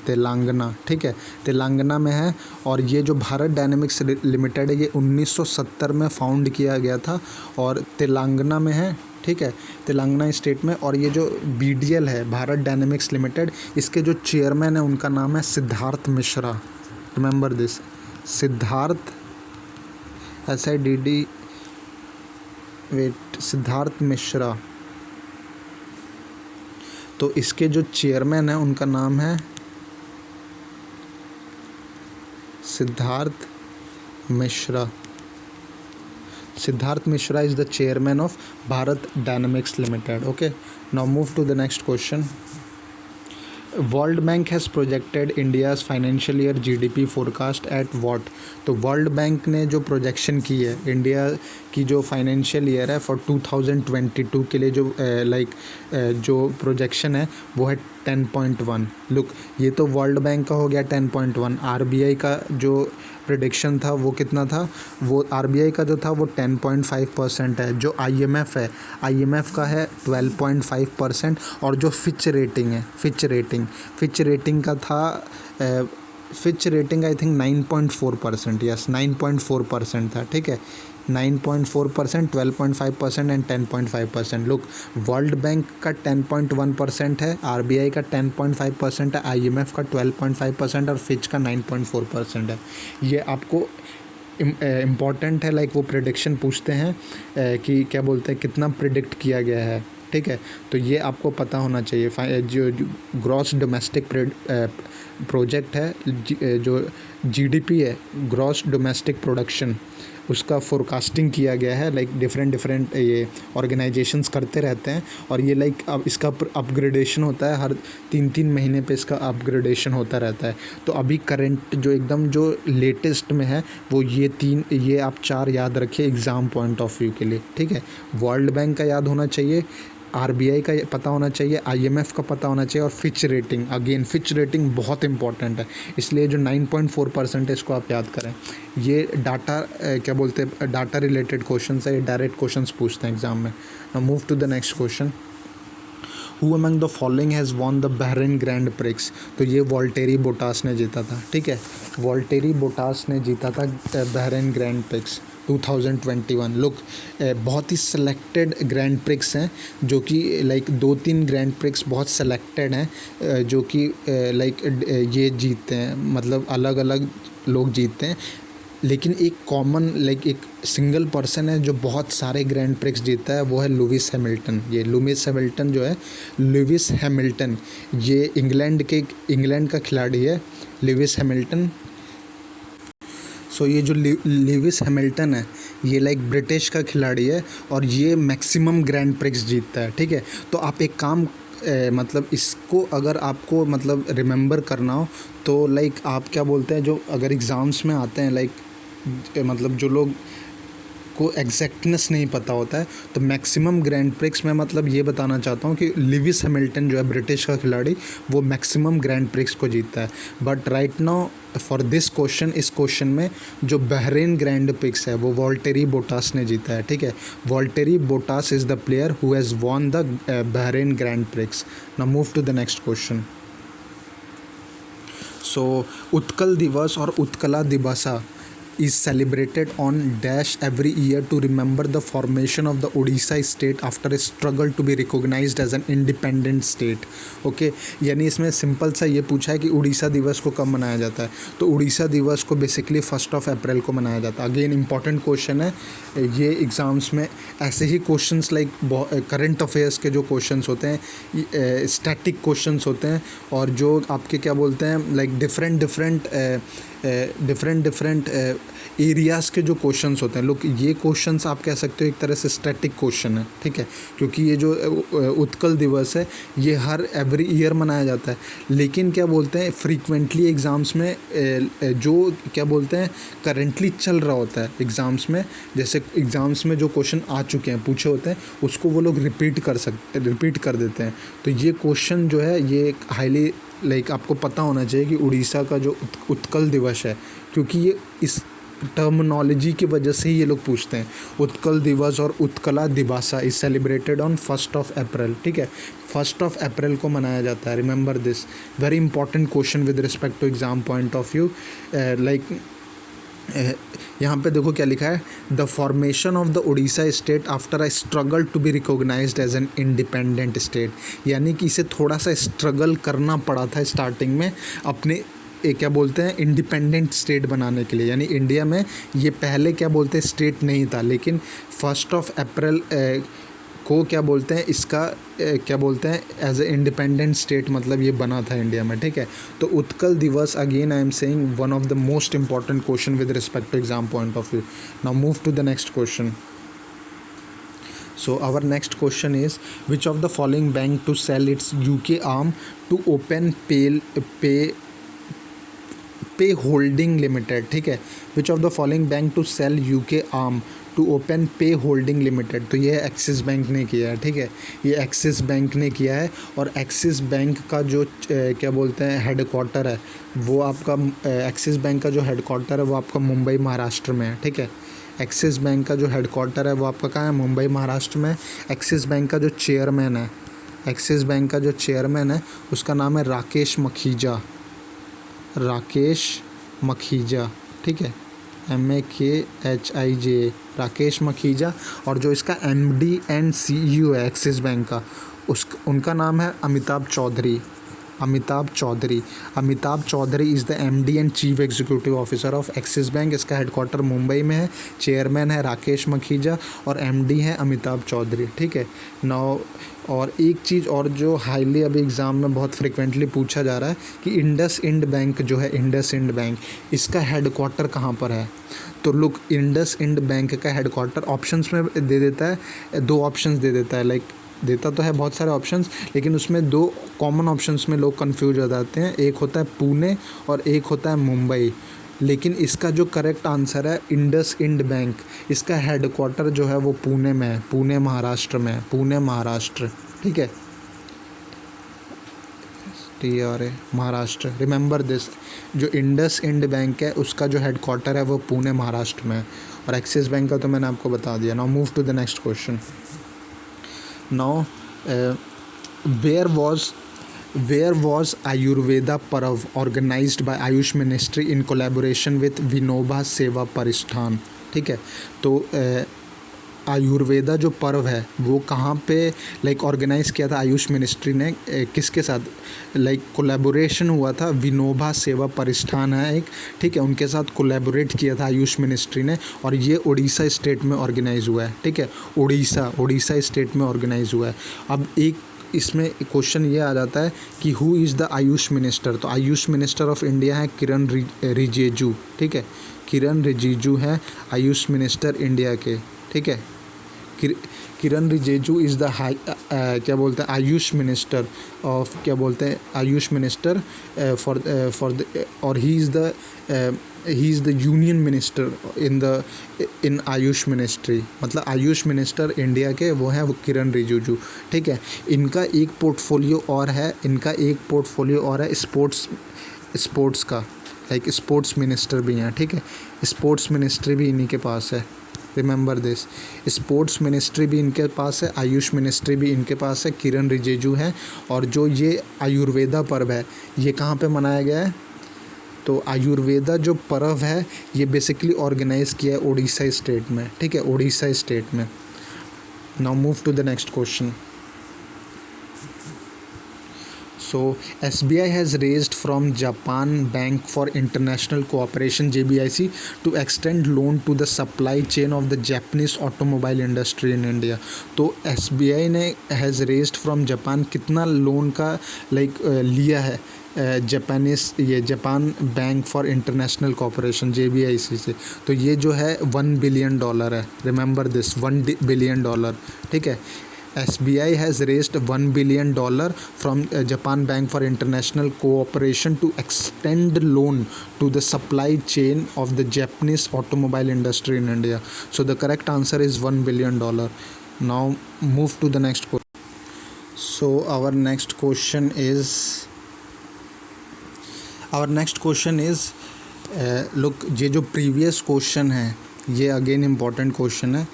तेलंगाना. ठीक है, तेलंगाना में है. और ये जो भारत डायनेमिक्स लिमिटेड है ये 1970 में फाउंड किया गया था और तेलंगाना में है. ठीक है, तेलंगाना स्टेट में. और ये जो BDL है, भारत डायनेमिक्स लिमिटेड, इसके जो चेयरमैन है उनका नाम है Siddharth Mishra. Remember this, Siddharth SIDD, wait, Siddharth Mishra. तो इसके जो चेयरमैन है उनका नाम है Siddharth Mishra. Siddharth Mishra is the chairman of Bharat Dynamics Limited. Okay, now move to the next question. World Bank has projected India's financial year GDP forecast at what? तो world bank ने जो प्रोजेक्शन की है India की जो financial year है for 2022 के लिए, जो जो प्रोजेक्शन है वो है 10.1. लुक, ये तो वर्ल्ड बैंक का हो गया 10.1. RBI का जो प्रेडिक्शन था वो कितना था, वो RBI का जो था वो 10.5% है. जो IMF है, IMF का है 12.5%. और जो फिच रेटिंग है, फिच रेटिंग का था, Fitch rating I think 9.4%, yes 9.4% था. ठीक है, 9.4%, 12.5% एंड 10.5%। लुक, वर्ल्ड बैंक का 10.1% है, RBI का 10.5% है, IMF का 12.5% और फिच का 9.4% है। ये आपको इम्पॉर्टेंट है, लाइक वो प्रेडिक्शन पूछते हैं कि क्या बोलते हैं कितना प्रिडिक्ट किया गया है, ठीक है। तो ये आपको पता होना चाहिए। जो ग्रॉस डोमेस्टिक प्रोजेक्ट है, जो GDP है, ग्रॉस डोमेस्टिक प्रोडक्शन, उसका फोरकास्टिंग किया गया है। लाइक डिफरेंट ये ऑर्गेनाइजेशंस करते रहते हैं, और ये लाइक अब इसका अपग्रेडेशन होता है, हर 3-3 महीने पे इसका अपग्रेडेशन होता रहता है। तो अभी करंट जो एकदम जो लेटेस्ट में है वो ये आप 4 याद रखिए एग्ज़ाम पॉइंट ऑफ व्यू के लिए, ठीक है। वर्ल्ड बैंक का याद होना चाहिए, RBI का पता होना चाहिए, IMF का पता होना चाहिए, और Fitch rating, again Fitch rating बहुत इंपॉर्टेंट है, इसलिए जो 9.4% है इसको आप याद करें। ये डाटा क्या बोलते हैं, डाटा रिलेटेड क्वेश्चन है, ये डायरेक्ट क्वेश्चन पूछते हैं एग्जाम में। Now move to the next question. Who among the following has won the Bahrain Grand Prix? तो ये वॉल्टेरी बोटास ने जीता था, ठीक है। वॉल्टेरी बोटास ने जीता था बहरीन ग्रैंड प्रिक्स 2021। लुक, बहुत ही सेलेक्टेड ग्रैंड प्रिक्स हैं, जो कि लाइक 2-3 ग्रैंड प्रिक्स बहुत सेलेक्टेड हैं, जो कि लाइक ये जीतते हैं, मतलब अलग अलग लोग जीतते हैं। लेकिन एक कॉमन लाइक एक सिंगल पर्सन है जो बहुत सारे ग्रैंड प्रिक्स जीतता है, वो है लुइस हैमिल्टन। ये लुइस हैमिल्टन जो है, लुइस हैमिल्टन, ये इंग्लैंड का खिलाड़ी है, लुइस हैमिल्टन। ये जो लुइस हैमिल्टन है, ये लाइक ब्रिटिश का खिलाड़ी है, और ये मैक्सिमम ग्रैंड प्रिक्स जीतता है, ठीक है। तो आप एक काम मतलब इसको अगर आपको मतलब रिमेंबर करना हो तो लाइक आप क्या बोलते हैं, जो अगर एग्ज़ाम्स में आते हैं, लाइक मतलब जो लोग को एग्जैक्टनेस नहीं पता होता है, तो मैक्सिमम ग्रैंड प्रिक्स में मतलब ये बताना चाहता हूँ कि लुइस हैमिल्टन जो है ब्रिटिश का खिलाड़ी, वो मैक्सिमम ग्रैंड प्रिक्स को जीतता है। But right now for this question, इस क्वेश्चन में जो बहरीन ग्रैंड प्रिक्स है वो वॉल्टेरी बोटास ने जीता है, ठीक है। Valtteri Bottas is the player who has won the Bahrain Grand Prix. Now move to the next question. Utkal Divas और उत्कला दिवसा is celebrated on dash every year to remember the formation of the Odisha state after a struggle to be recognized as an independent state। Okay, यानी इसमें simple सा ये पूछा है कि उड़ीसा दिवस को कब मनाया जाता है। तो उड़ीसा दिवस को बेसिकली 1 अप्रैल को मनाया जाता है। अगेन इंपॉर्टेंट क्वेश्चन है ये, एग्ज़ाम्स में ऐसे ही क्वेश्चंस लाइक करंट अफेयर्स के जो क्वेश्चंस होते हैं, स्टैटिक क्वेश्चंस होते हैं, और जो आपके क्या बोलते हैं लाइक डिफरेंट एरियाज़ के जो क्वेश्चंस होते हैं। लोग ये क्वेश्चंस आप कह सकते हो एक तरह से स्टैटिक क्वेश्चन है, ठीक है, क्योंकि ये जो उत्कल दिवस है ये हर एवरी ईयर मनाया जाता है। लेकिन क्या बोलते हैं फ्रीक्वेंटली एग्ज़ाम्स में जो क्या बोलते हैं करेंटली चल रहा होता है एग्ज़ाम्स में, जैसे एग्ज़ाम्स में जो क्वेश्चन आ चुके हैं, पूछे होते हैं, उसको वो लोग रिपीट कर देते हैं। तो ये क्वेश्चन जो है ये हाईली लाइक आपको पता होना चाहिए कि उड़ीसा का जो उत्कल दिवस है, क्योंकि ये इस टर्मिनोलॉजी की वजह से ही ये लोग पूछते हैं। उत्कल दिवस और उत्कला दिवसा इज सेलिब्रेटेड ऑन 1 अप्रैल, ठीक है। 1 अप्रैल को मनाया जाता है। Remember this, very important question with respect to exam point of view. Like यहाँ पे देखो क्या लिखा है, the formation of the Orissa state after a struggle to be recognised as an independent state. यानी कि इसे थोड़ा सा स्ट्रगल करना पड़ा था स्टार्टिंग में अपने क्या बोलते हैं इंडिपेंडेंट स्टेट बनाने के लिए। यानी इंडिया में ये पहले क्या बोलते हैं स्टेट नहीं था, लेकिन 1 अप्रैल को क्या बोलते हैं इसका क्या बोलते हैं एज ए इंडिपेंडेंट स्टेट मतलब ये बना था इंडिया में, ठीक है। तो Utkal Divas again I am saying one of the most important question with respect to exam point of view. Now move to the next question. So our next question is, which of the following bank to sell its UK arm to Open Pay Holding Limited, ठीक है। Which of the following bank to sell UK arm to Open Pay Holding Limited? तो ये axis bank ने किया है, ठीक है, ये एक्सिस बैंक ने किया है। और एक्सिस बैंक का जो क्या बोलते हैं हेड क्वार्टर है वो आपका एक्सिस बैंक का जो हेड क्वार्टर है वो आपका मुंबई महाराष्ट्र में है, ठीक है। एक्सिस बैंक का जो हेड क्वार्टर है वो आपका कहाँ है, मुंबई महाराष्ट्र में। एक्सिस बैंक का जो चेयरमैन है, एक्सिस बैंक का जो चेयरमैन है उसका नाम है राकेश मखीजा, ठीक है, MAKHIJ, राकेश मखीजा। और जो इसका MD एंड CEO है एक्सिस बैंक का, उनका नाम है Amitabh Chaudhry. Amitabh Chaudhry is the MD and chief executive officer of Axis Bank. इसका हेडक्वार्टर मुंबई में है। चेयरमैन है राकेश मखीजा और MD है अमिताभ चौधरी। ठीक है नाउ, और एक चीज़ और जो हाईली अभी एग्ज़ाम में बहुत फ्रिक्वेंटली पूछा जा रहा है कि इंडस इंड बैंक जो है, इंडस इंड बैंक, इसका हेडक्वार्टर कहाँ पर है। तो लुक, इंडस इंड बैंक का हेडक्वार्टर ऑप्शंस में दे देता है, 2 ऑप्शंस दे देता है। लाइक देता तो है बहुत सारे ऑप्शंस, लेकिन उसमें 2 कॉमन ऑप्शंस में लोग कंफ्यूज हो जाते हैं। एक होता है पुणे और एक होता है मुंबई। लेकिन इसका जो करेक्ट आंसर है इंडस इंड बैंक, इसका हेडक्वार्टर जो है वो पुणे में है, पुणे महाराष्ट्र में है, पुणे महाराष्ट्र। ठीक है, TRA महाराष्ट्र, रिमेंबर दिस। जो इंडस इंड बैंक है उसका जो हेडक्वार्टर है वो पुणे महाराष्ट्र में है। और एक्सिस बैंक का तो मैंने आपको बता दिया। Now move to the next question. Now where was Ayurveda Parv organized by Ayush Ministry in collaboration with Vinoba Seva Parishthan। ठीक है, तो आयुर्वेदा जो पर्व है वो कहाँ पे लाइक ऑर्गेनाइज़ किया था आयुष मिनिस्ट्री ने, किसके साथ, लाइक कोलैबोरेशन हुआ था। विनोबा सेवा परिष्ठान है एक, ठीक है, उनके साथ कोलैबोरेट किया था आयुष मिनिस्ट्री ने। और ये उड़ीसा स्टेट में ऑर्गेनाइज़ हुआ है। ठीक है, उड़ीसा स्टेट में ऑर्गेनाइज़ हुआ है। अब एक इसमें क्वेश्चन ये आ जाता है कि who is the Ayush minister. तो आयुष मिनिस्टर ऑफ इंडिया है किरण रिजिजू। ठीक है, किरण रिजिजू है आयुष मिनिस्टर इंडिया के। ठीक है, किरण रिजिजू इज़ द क्या बोलते हैं आयुष मिनिस्टर ऑफ, क्या बोलते हैं आयुष मिनिस्टर फॉर द, और he is the union minister in Ayush ministry. मतलब आयुष मिनिस्टर इंडिया के वो हैं, वो किरण रिजिजू। ठीक है, इनका एक पोर्टफोलियो और है स्पोर्ट्स का, लाइक स्पोर्ट्स मिनिस्टर भी हैं। ठीक है, स्पोर्ट्स मिनिस्ट्री भी इन्हीं के पास है। रिमेंबर दिस, स्पोर्ट्स मिनिस्ट्री भी इनके पास है, आयुष मिनिस्ट्री भी इनके पास है, किरण रिजिजू हैं। और जो ये आयुर्वेदा पर्व है ये कहाँ पे मनाया गया है। तो आयुर्वेदा जो पर्व है ये बेसिकली ऑर्गेनाइज़ किया है उड़ीसा स्टेट में। ठीक है, उड़ीसा स्टेट में। Now move to the next question. So SBI has raised from Japan Bank for International Cooperation JBIC to extend loan to the supply chain of the Japanese automobile industry in India। तो SBI ने has raised from Japan कितना loan का लिया है Japan Bank for International cooperation JBIC से। तो ये जो है $1 बिलियन है। Remember this, $1 billion. ठीक है, SBI has raised $1 billion from Japan Bank for International Cooperation to extend loan to the supply chain of the Japanese automobile industry in India। So the correct answer is $1 billion। Now move to the next question. So our next question is look, ये जो previous question है ये again important question है,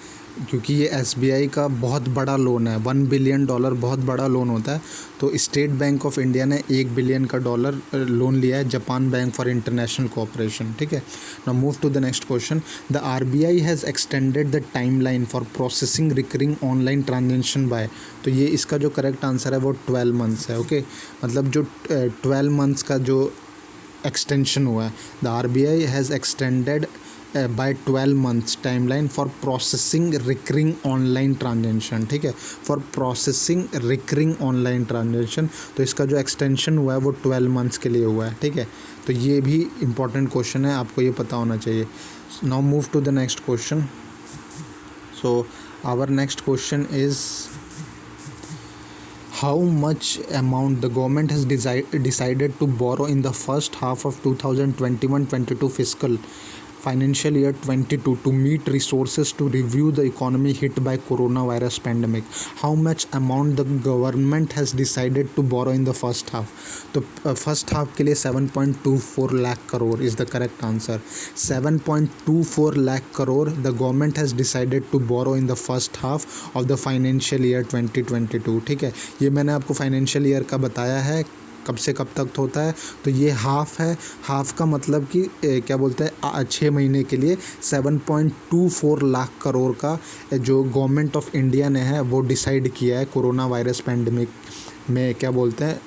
क्योंकि ये SBI का बहुत बड़ा लोन है। $1 बिलियन बहुत बड़ा लोन होता है। तो स्टेट बैंक ऑफ इंडिया ने $1 बिलियन का लोन लिया है Japan Bank for International Cooperation. ठीक है, now move to the next question. The RBI has extended the time line for processing recurring online transaction by. तो ये इसका जो करेक्ट आंसर है वो 12 मंथ्स है। ओके, मतलब जो 12 मंथ्स का जो एक्सटेंशन हुआ है, the RBI has extended by 12 months timeline for processing recurring online transaction। ठीक है, for processing recurring online transaction। तो इसका जो एक्सटेंशन हुआ है वो 12 मंथ्स के लिए हुआ है। ठीक है, तो ये भी इम्पॉर्टेंट क्वेश्चन है, आपको ये पता होना चाहिए। Now move to the next question. So our next question is how much amount the government has decided to borrow in the first half of 2021-22 fiscal financial year 22 to meet resources to review the economy hit by coronavirus pandemic। How much amount the government has decided to borrow in the first half। तो first half के लिए 7.24 lakh crore is the correct answer. 7.24 lakh crore the government has decided to borrow in the first half of the financial year 2022। ठीक है, ये मैंने आपको financial year का बताया है कब से कब तक होता है, तो ये हाफ है। हाफ का मतलब कि क्या बोलते हैं 6 महीने के लिए 7.24 लाख करोड़ का जो गवर्नमेंट ऑफ इंडिया ने है वो डिसाइड किया है कोरोना वायरस पैंडमिक में, क्या बोलते हैं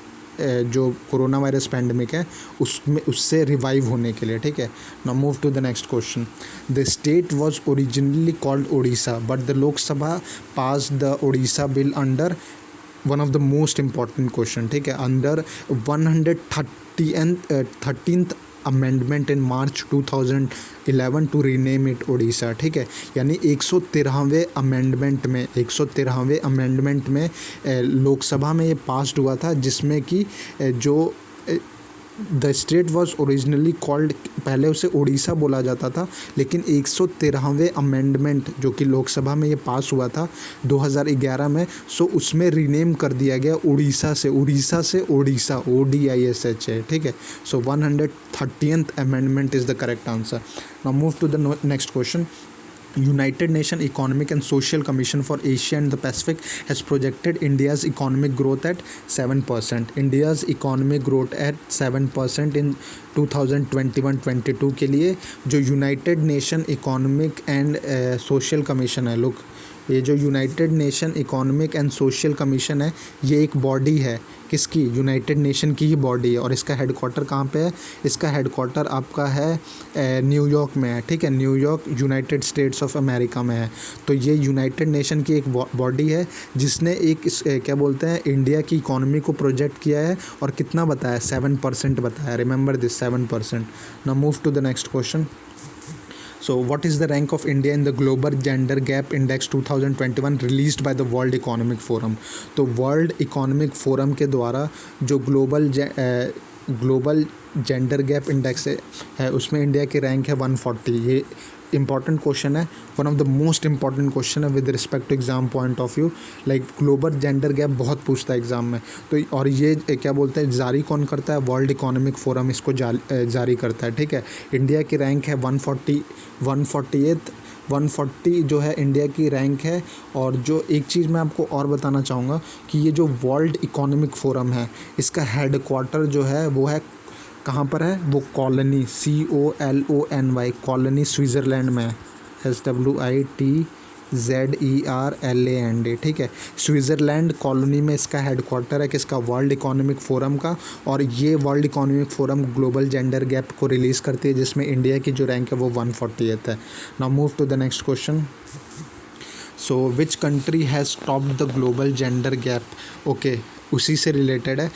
जो कोरोना वायरस पैंडमिक है उससे रिवाइव होने के लिए, ठीक है। Now move to the next question. The state was originally called Odisha but the Lok Sabha pass the Odisha bill under one of the most important question, ठीक है, under 113th amendment in March 2011 to rename it Odisha, ठीक है। यानी 113वें amendment में लोकसभा में ये passed हुआ था, जिसमें कि जो the state was originally called, पहले उसे उड़ीसा बोला जाता था, लेकिन 113वें अमेंडमेंट जो कि लोकसभा में ये पास हुआ था 2011 में, सो उसमें रीनेम कर दिया गया उड़ीसा से ओडिशा ODISH है, ठीक है। So 130th amendment is the correct answer. Now move to the next question. United Nations Economic and Social Commission for Asia and the Pacific has projected India's economic growth at 7%. India's economic growth at 7% in 2021-22 के लिए जो United nation economic and social commission है, लोग ये जो United nation economic and social commission है ये एक बॉडी है, किसकी, यूनाइटेड नेशन की ही बॉडी है। और इसका हेडक्वार्टर कहाँ पे है, इसका हेडक्वार्टर आपका है न्यूयॉर्क में है, ठीक है, New York United States of America में है। तो ये यूनाइटेड नेशन की एक बॉडी है जिसने क्या बोलते हैं इंडिया की इकोनॉमी को प्रोजेक्ट किया है और कितना बताया, 7% बताया। Remember this, 7%। Now move to the next question. So what is the rank of India in the Global Gender Gap Index 2021 released by the World Economic Forum? तो वर्ल्ड इकोनॉमिक फोरम के द्वारा जो ग्लोबल जेंडर गैप इंडेक्स है उसमें India की rank है 140। ये important question है, one of the most important question है with respect to exam point of view. Like global gender gap बहुत पूछता है एग्जाम में, तो और ये क्या बोलते हैं जारी कौन करता है, वर्ल्ड इकोनॉमिक फोरम इसको जारी करता है, ठीक है। इंडिया की रैंक है 140 जो है इंडिया की रैंक है। और जो एक चीज़ मैं आपको और बताना चाहूँगा कि ये जो वर्ल्ड इकोनॉमिक फोरम है इसका हेडक्वार्टर जो है वो है कहाँ पर है, वो कॉलोनी COLONY कॉलोनी स्विट्ज़रलैंड में है, SWITZERLAND, ठीक है। स्विट्ज़रलैंड कॉलोनी में इसका हेडक्वार्टर है, किसका, वर्ल्ड इकोनॉमिक फोरम का। और ये world Economic forum global gender gap को रिलीज़ करती है जिसमें इंडिया की जो रैंक है वो 140th है। Now move to the next question. So which country has topped the global gender gap, okay, उसी से रिलेटेड है।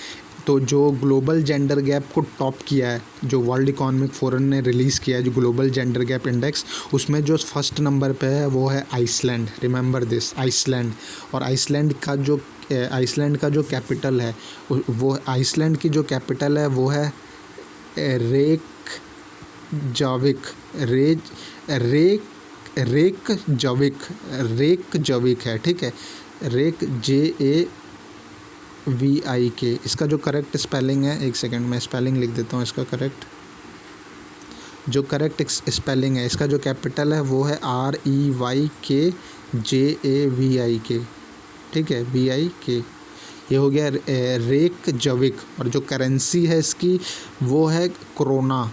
तो जो ग्लोबल जेंडर गैप को टॉप किया है, जो वर्ल्ड इकोनॉमिक फोरम ने रिलीज़ किया है जो ग्लोबल जेंडर गैप इंडेक्स, उसमें जो फर्स्ट नंबर पे है वो है आइसलैंड। Remember this, Iceland. और आइसलैंड का जो कैपिटल है वो, आइसलैंड की जो कैपिटल है वो है रेकजाविक है, ठीक है, REYK। इसका जो करेक्ट स्पेलिंग है, एक सेकंड मैं स्पेलिंग लिख देता हूँ इसका करेक्ट स्पेलिंग है। इसका जो कैपिटल है वो है REYKJAVIK, ठीक है, VIK। ये हो गया रेकजाविक। और जो करेंसी है इसकी वो है krona,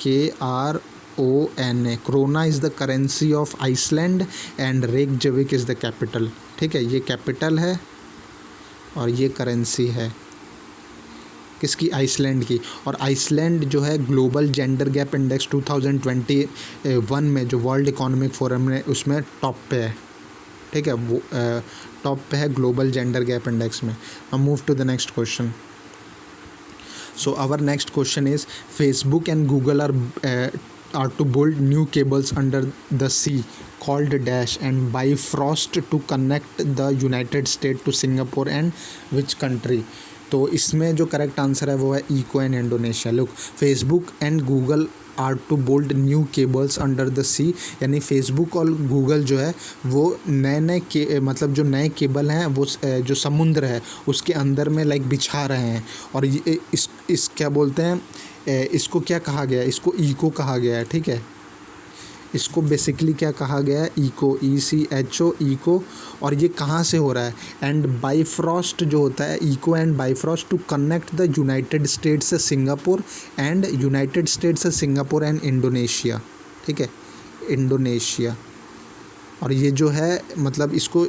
KRONA। Krona is the currency of Iceland and Reykjavik is the capital, ठीक है। ये कैपिटल है और ये करेंसी है किसकी, आइसलैंड की। और आइसलैंड जो है ग्लोबल जेंडर गैप इंडेक्स 2021 में जो वर्ल्ड इकोनॉमिक फोरम ने उसमें टॉप पे है, ठीक है, वो टॉप पे है ग्लोबल जेंडर गैप इंडेक्स में। अब move to the next question. So our next question is Facebook and Google are to build new cables under the sea called dash and Bifrost to connect the United States to Singapore and which country? तो इसमें जो correct answer है वो है Echo and Indonesia. Look, Facebook and Google are to build new cables under the sea, यानी Facebook और Google जो है वो नए मतलब जो नए केबल हैं वो जो समुद्र है उसके अंदर में लाइक बिछा रहे हैं। और ये इस क्या बोलते हैं इसको क्या कहा गया है, इसको इको कहा गया है, ठीक है। इसको बेसिकली क्या कहा गया है, इको, ECHO, इको। और ये कहाँ से हो रहा है, एंड बाइफ्रॉस्ट जो होता है, Echo and Bifrost to connect the United States से सिंगापुर एंड इंडोनेशिया, ठीक है, इंडोनेशिया। और ये जो है मतलब इसको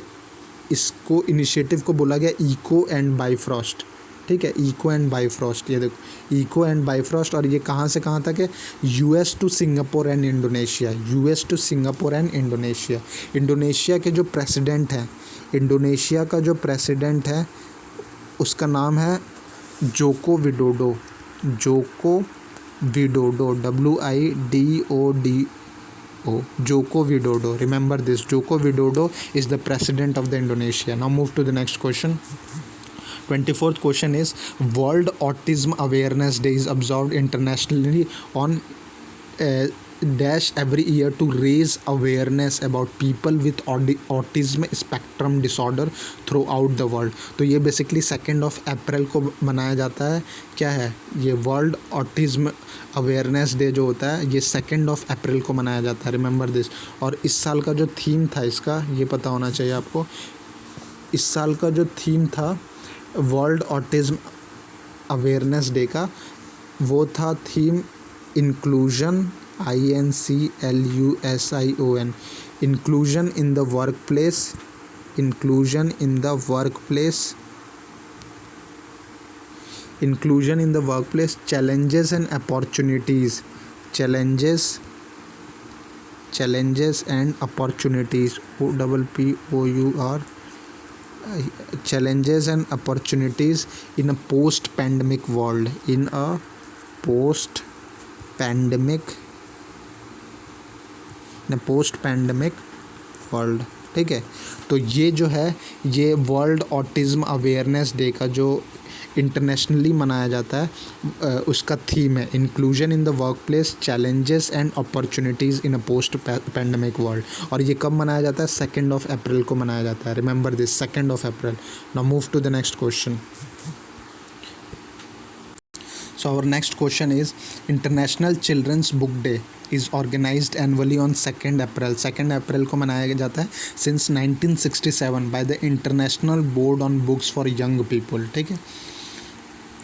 इनिशिएटिव को बोला गया इको एंड बाइफ्रॉस्ट, ठीक है, इको एंड बाइफ्रॉस्ट। ये देखो इको एंड बाइफ्रॉस्ट, और ये कहाँ से कहाँ तक है, US to Singapore and Indonesia, US to Singapore and Indonesia. Indonesia के जो प्रेसिडेंट हैं, इंडोनेशिया का जो प्रेसिडेंट है उसका नाम है Joko Widodo, Joko Widodo, WIDODO, Joko Widodo. Remember this, Joko Widodo is the president of the Indonesia. Now move to the next question. 24th question is, World Autism Awareness Day is observed internationally on dash every year to raise awareness about people with autism spectrum disorder throughout the world. तो ये basically 2 अप्रैल को मनाया जाता है। क्या है ये, world autism awareness day जो होता है ये 2 अप्रैल को मनाया जाता है, रिमेंबर दिस। और इस साल का जो थीम था इसका, ये पता होना चाहिए आपको, इस साल का जो थीम था वर्ल्ड ऑटिज्म अवेयरनेस डे का, वो था theme inclusion, INCLUSION, inclusion in the workplace, inclusion in the workplace, inclusion in the workplace, challenges and opportunities, challenges and opportunities, OPPOUR, challenges and opportunities in a post pandemic world, in a post pandemic world, ठीक है। तो ये जो है ये world autism awareness day का जो internationally मनाया जाता है उसका थीम है inclusion in the work place, challenges and opportunities in a post pandemic world. और ये कब मनाया जाता है, 2 अप्रैल को मनाया जाता है, remember this, 2 April. Now move to the next question. So our next question is, International Children's Book Day is organized annually on 2 अप्रैल। 2 अप्रैल को मनाया जाता है since 1967 by the International Board on Books for Young People, ठीक है।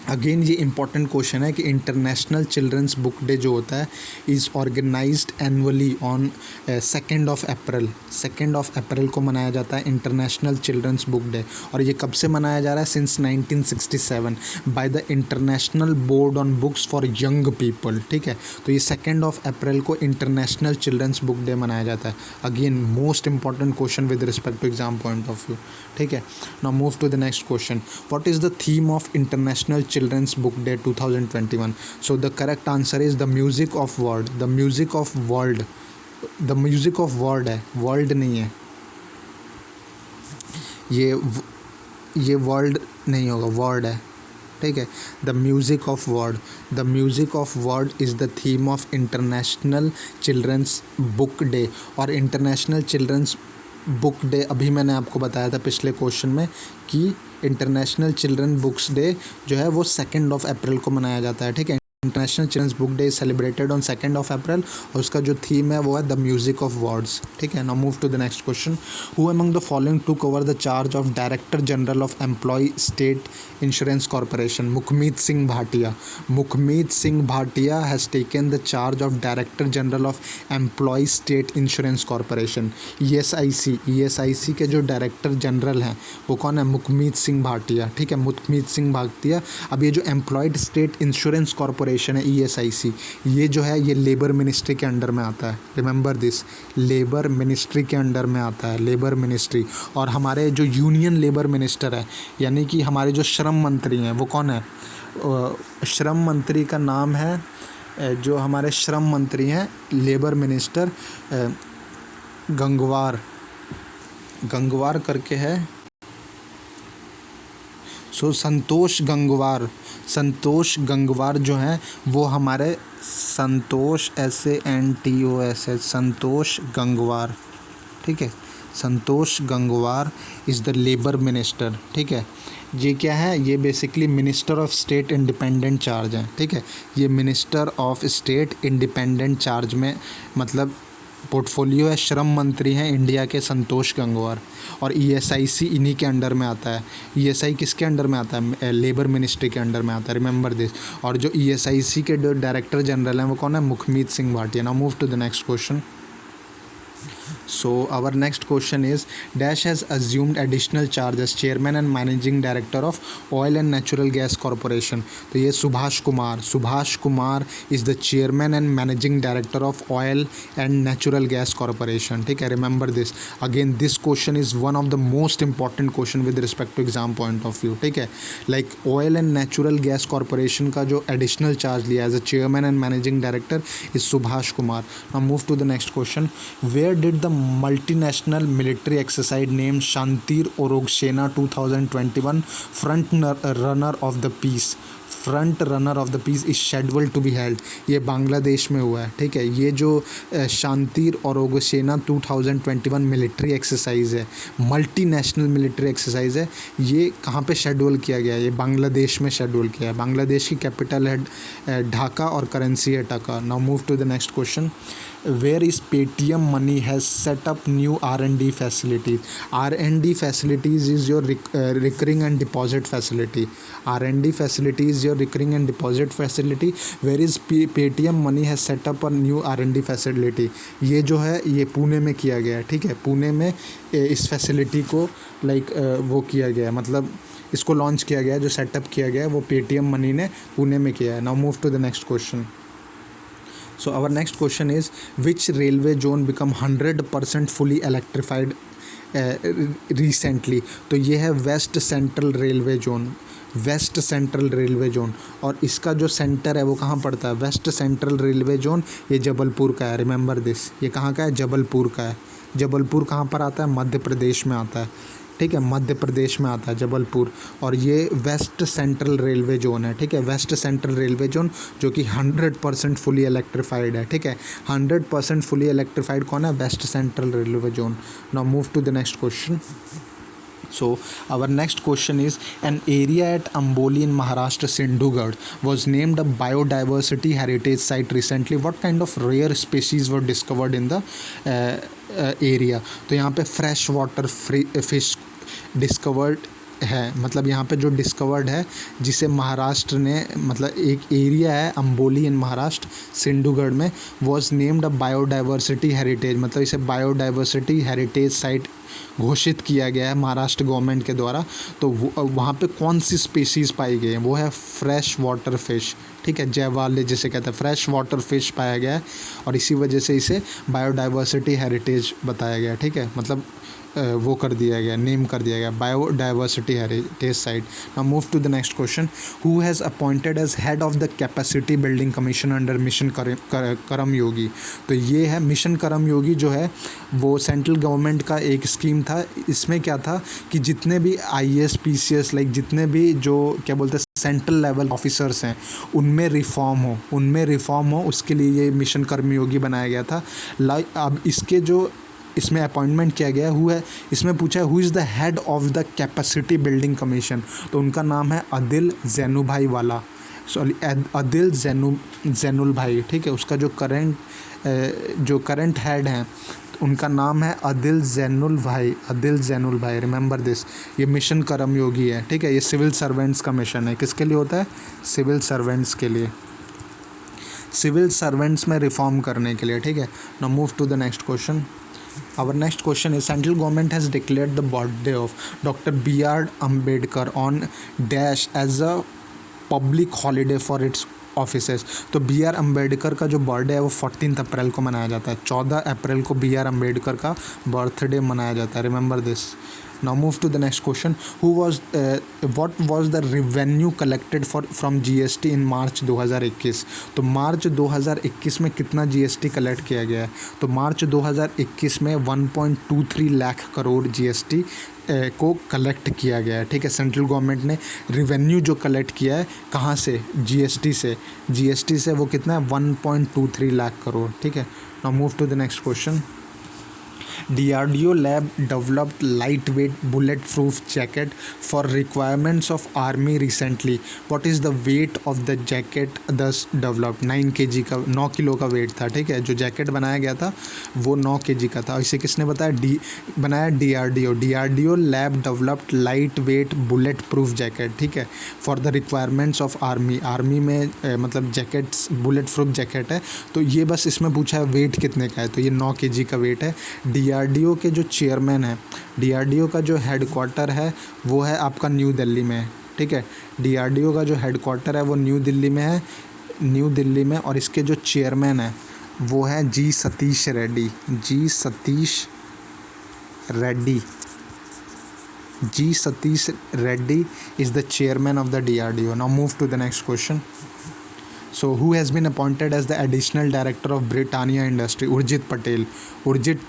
Again ये important question है कि international Children's Book day जो होता है इज़ ऑर्गेनाइज्ड एनुअली ऑन 2 अप्रैल। 2 अप्रैल को मनाया जाता है इंटरनेशनल चिल्ड्रंस बुक डे। और ये कब से मनाया जा रहा है, since 1967 by the international board on books for young people, ठीक है। तो ये 2 अप्रैल को इंटरनेशनल चिल्ड्रंस बुक डे मनाया जाता है। Again most important question with respect to exam point of view, ठीक है। Now move to the next question, what is the theme of International Children's Book Day 2021? So the correct answer is the music of world, the music of world, the music of world है, world नहीं है, ये world नहीं होगा, word है, ठीक है। The music of word, the music of word is the theme of International Children's Book Day. और इंटरनेशनल चिल्ड्रंस बुक डे अभी मैंने आपको बताया था पिछले क्वेश्चन में कि इंटरनेशनल चिल्ड्रन बुक्स डे जो है वो 2 अप्रैल को मनाया जाता है, ठीक है। International Children's Book Day celebrated on 2 April और उसका जो थीम है वो है द म्यूजिक ऑफ वर्ड्स, ठीक है। Now move to the next question, who among the following took over the charge of director general of employ state insurance corporation? Mukhmeet Singh Bhatia. Mukhmeet Singh Bhatia has taken the charge of director general of employ state insurance corporation, ESIC के जो director general हैं वो कौन है, मुखमीत सिंह भाटिया, ठीक है। मुखमीत सिंह भाटिया। अब ये जो एम्प्लॉयड स्टेट इंश्योरेंस कॉर्पोरेशन है ESIC, ये जो है ये लेबर मिनिस्ट्री के अंडर में आता है, रिमेंबर दिस, लेबर मिनिस्ट्री के अंडर में आता है, लेबर मिनिस्ट्री। और हमारे जो यूनियन लेबर मिनिस्टर है यानी कि हमारे जो श्रम मंत्री हैं वो कौन है, श्रम मंत्री का नाम है, जो हमारे श्रम मंत्री हैं लेबर मिनिस्टर गंगवार करके है, सो संतोष गंगवार जो हैं वो हमारे संतोष SANTOS, संतोष गंगवार, ठीक है। Santosh Gangwar is the labour minister, ठीक है। ये क्या है, ये basically minister of state independent charge है, ठीक है। ये minister of state independent charge में मतलब पोर्टफोलियो है, श्रम मंत्री हैं इंडिया के संतोष गंगवार, और ईएसआईसी इन्हीं के अंडर में आता है। ईएसआई किसके अंडर में आता है? लेबर मिनिस्ट्री के अंडर में आता है, रिमेंबर दिस। और जो ईएसआईसी के जो डायरेक्टर जनरल हैं वो कौन है? Mukhmeet Singh Bhatia. Now move to the next question. So our next question is, Dash has assumed additional charge as chairman and managing director of Oil and Natural Gas Corporation. तो ये Subhash Kumar is the chairman and managing director of Oil and Natural Gas Corporation. ठीक है, remember this. Again this question is one of the most important question with respect to exam point of view. ठीक है, like Oil and Natural Gas Corporation का जो additional charge लिया as a chairman and managing director is Subhash Kumar. Now move to the next question. Where did the multinational military exercise named Shantir Orog-Sena 2021 front runner of the peace is scheduled to be held? ये बांग्लादेश में हुआ है. ठीक है, ये जो शांतिर और सेना 2021 मिलिट्री एक्सरसाइज है, मल्टीनेशनल मिलिट्री एक्सरसाइज है, ये कहाँ पे शेड्यूल किया गया है? ये बांग्लादेश में शेड्यूल किया है. बांग्लादेश की कैपिटल है ढाका और करेंसी है taka. Now move to the next question. Where is Paytm Money has set up new R&D facilities? R&D facilities is your recurring and deposit facility. R&D facility is your recurring and deposit facility. Where is Paytm Money has set up a new R&D facility? ये जो है ये पुणे में किया गया है. ठीक है, पुणे में इस फैसिलिटी को वो किया गया है, मतलब इसको लॉन्च किया गया है, जो सेटअप किया गया है वो पेटीएम मनी ने पुणे में किया है. Now move to the next question. So our next question is, which railway zone become 100% fully electrified recently? तो ये है वेस्ट सेंट्रल रेलवे जोन. और इसका जो सेंटर है वो कहाँ पड़ता है? वेस्ट सेंट्रल रेलवे जोन ये जबलपुर का है. रिमेंबर दिस, ये कहाँ का है? जबलपुर का है. जबलपुर कहाँ पर आता है? मध्य प्रदेश में आता है. ठीक है, मध्य प्रदेश में आता है जबलपुर. और ये वेस्ट सेंट्रल रेलवे जोन है. ठीक है, वेस्ट सेंट्रल रेलवे जोन जो कि 100% फुली इलेक्ट्रीफाइड है. ठीक है, 100% फुली इलेक्ट्रीफाइड कौन है? West Central Railway zone. Now move to the next question. So our next question is, an area at Amboli in Maharashtra, Sindhugarh, was named a biodiversity heritage site recently. What kind of rare species were discovered in the area? तो यहाँ पे fresh water fish discovered है, मतलब यहाँ पे जो discovered है जिसे महाराष्ट्र ने, मतलब एक एरिया है अंबोली इन महाराष्ट्र सिंधुगढ़ में, was named a biodiversity heritage, मतलब इसे बायोडाइवर्सिटी हेरिटेज साइट घोषित किया गया है महाराष्ट्र गवर्नमेंट के द्वारा. तो वहाँ पे कौन सी स्पीसीज़ पाई गई हैं? वो है फ्रेश वाटर फिश. ठीक है, जयवाले जिसे कहते हैं, फ्रेश वाटर फिश पाया गया है और इसी वजह से इसे बायोडाइवर्सिटी हेरिटेज बताया गया. ठीक है, मतलब वो कर दिया गया, नेम कर दिया गया, biodiversity heritage site. Now move to the next question. Who has appointed as head of the capacity building commission under mission Karmayogi? तो ये है मिशन करम योगी, जो है वो सेंट्रल गवर्नमेंट का एक स्कीम था. इसमें क्या था कि जितने भी IAS PCS जितने भी जो क्या बोलते हैं सेंट्रल लेवल ऑफिसर्स हैं उनमें रिफॉर्म हो उसके लिए ये मिशन कर्मयोगी बनाया गया था. अब इसके जो इसमें अपॉइंटमेंट किया गया है, इसमें पूछा है who is the head of the capacity building commission? तो उनका नाम है अदिल जैनुभाई वाला, अदिल जैनुल भाई. ठीक है, उसका जो करंट हेड हैं उनका नाम है अदिल जैनुल भाई. रिमेंबर दिस, ये मिशन कर्मयोगी है. ठीक है, ये सिविल सर्वेंट्स का मिशन है. किसके लिए होता है? सिविल सर्वेंट्स के लिए, सिविल सर्वेंट्स में रिफॉर्म करने के लिए. ठीक है, now move to the next question. Our next question is, central government has declared the birthday of Dr. B.R. Ambedkar on dash as a public holiday for its offices. तो B.R. Ambedkar का जो birthday है वो 14 अप्रैल को मनाया जाता है. 14 अप्रैल को B.R. अम्बेडकर का बर्थडे मनाया जाता है. Remember this. Now move to the next question. What was the revenue collected from GST in March 2021? तो मार्च 2021 में कितना GST कलेक्ट किया गया है? तो मार्च 2021 में 1.23 लाख करोड़ GST को कलेक्ट किया गया है. ठीक है, सेंट्रल गवर्नमेंट ने रिवेन्यू जो कलेक्ट किया है कहाँ से? GST से वो कितना है? 1.23 लाख करोड़. ठीक है, now move to the next question. DRDO lab developed lightweight bulletproof jacket for requirements of army recently. What is the weight of the jacket thus developed? 9 kg का, 9 किलो का वेट था, ठीक है। जो जैकेट बनाया गया था वो 9 kg का था। इसे किसने बनाया? DRDO lab developed light weight bullet proof jacket, ठीक है, for the requirements of army में मतलब जैकेट्स बुलेट प्रूफ जैकेट है। तो ये बस इसमें पूछा है वेट कितने का है, तो ये 9 kg का वेट है। DRDO के जो चेयरमैन है, DRDO का जो हेडक्वार्टर है वो है आपका न्यू दिल्ली में, ठीक है। DRDO का जो हेडक्वार्टर है वो न्यू दिल्ली में, और इसके जो चेयरमैन है वो है जी Satish Reddy. G. Satish Reddy is the chairman of the DRDO. Now move to the next question. So who has been appointed as the additional director of Britannia Industry? Urjit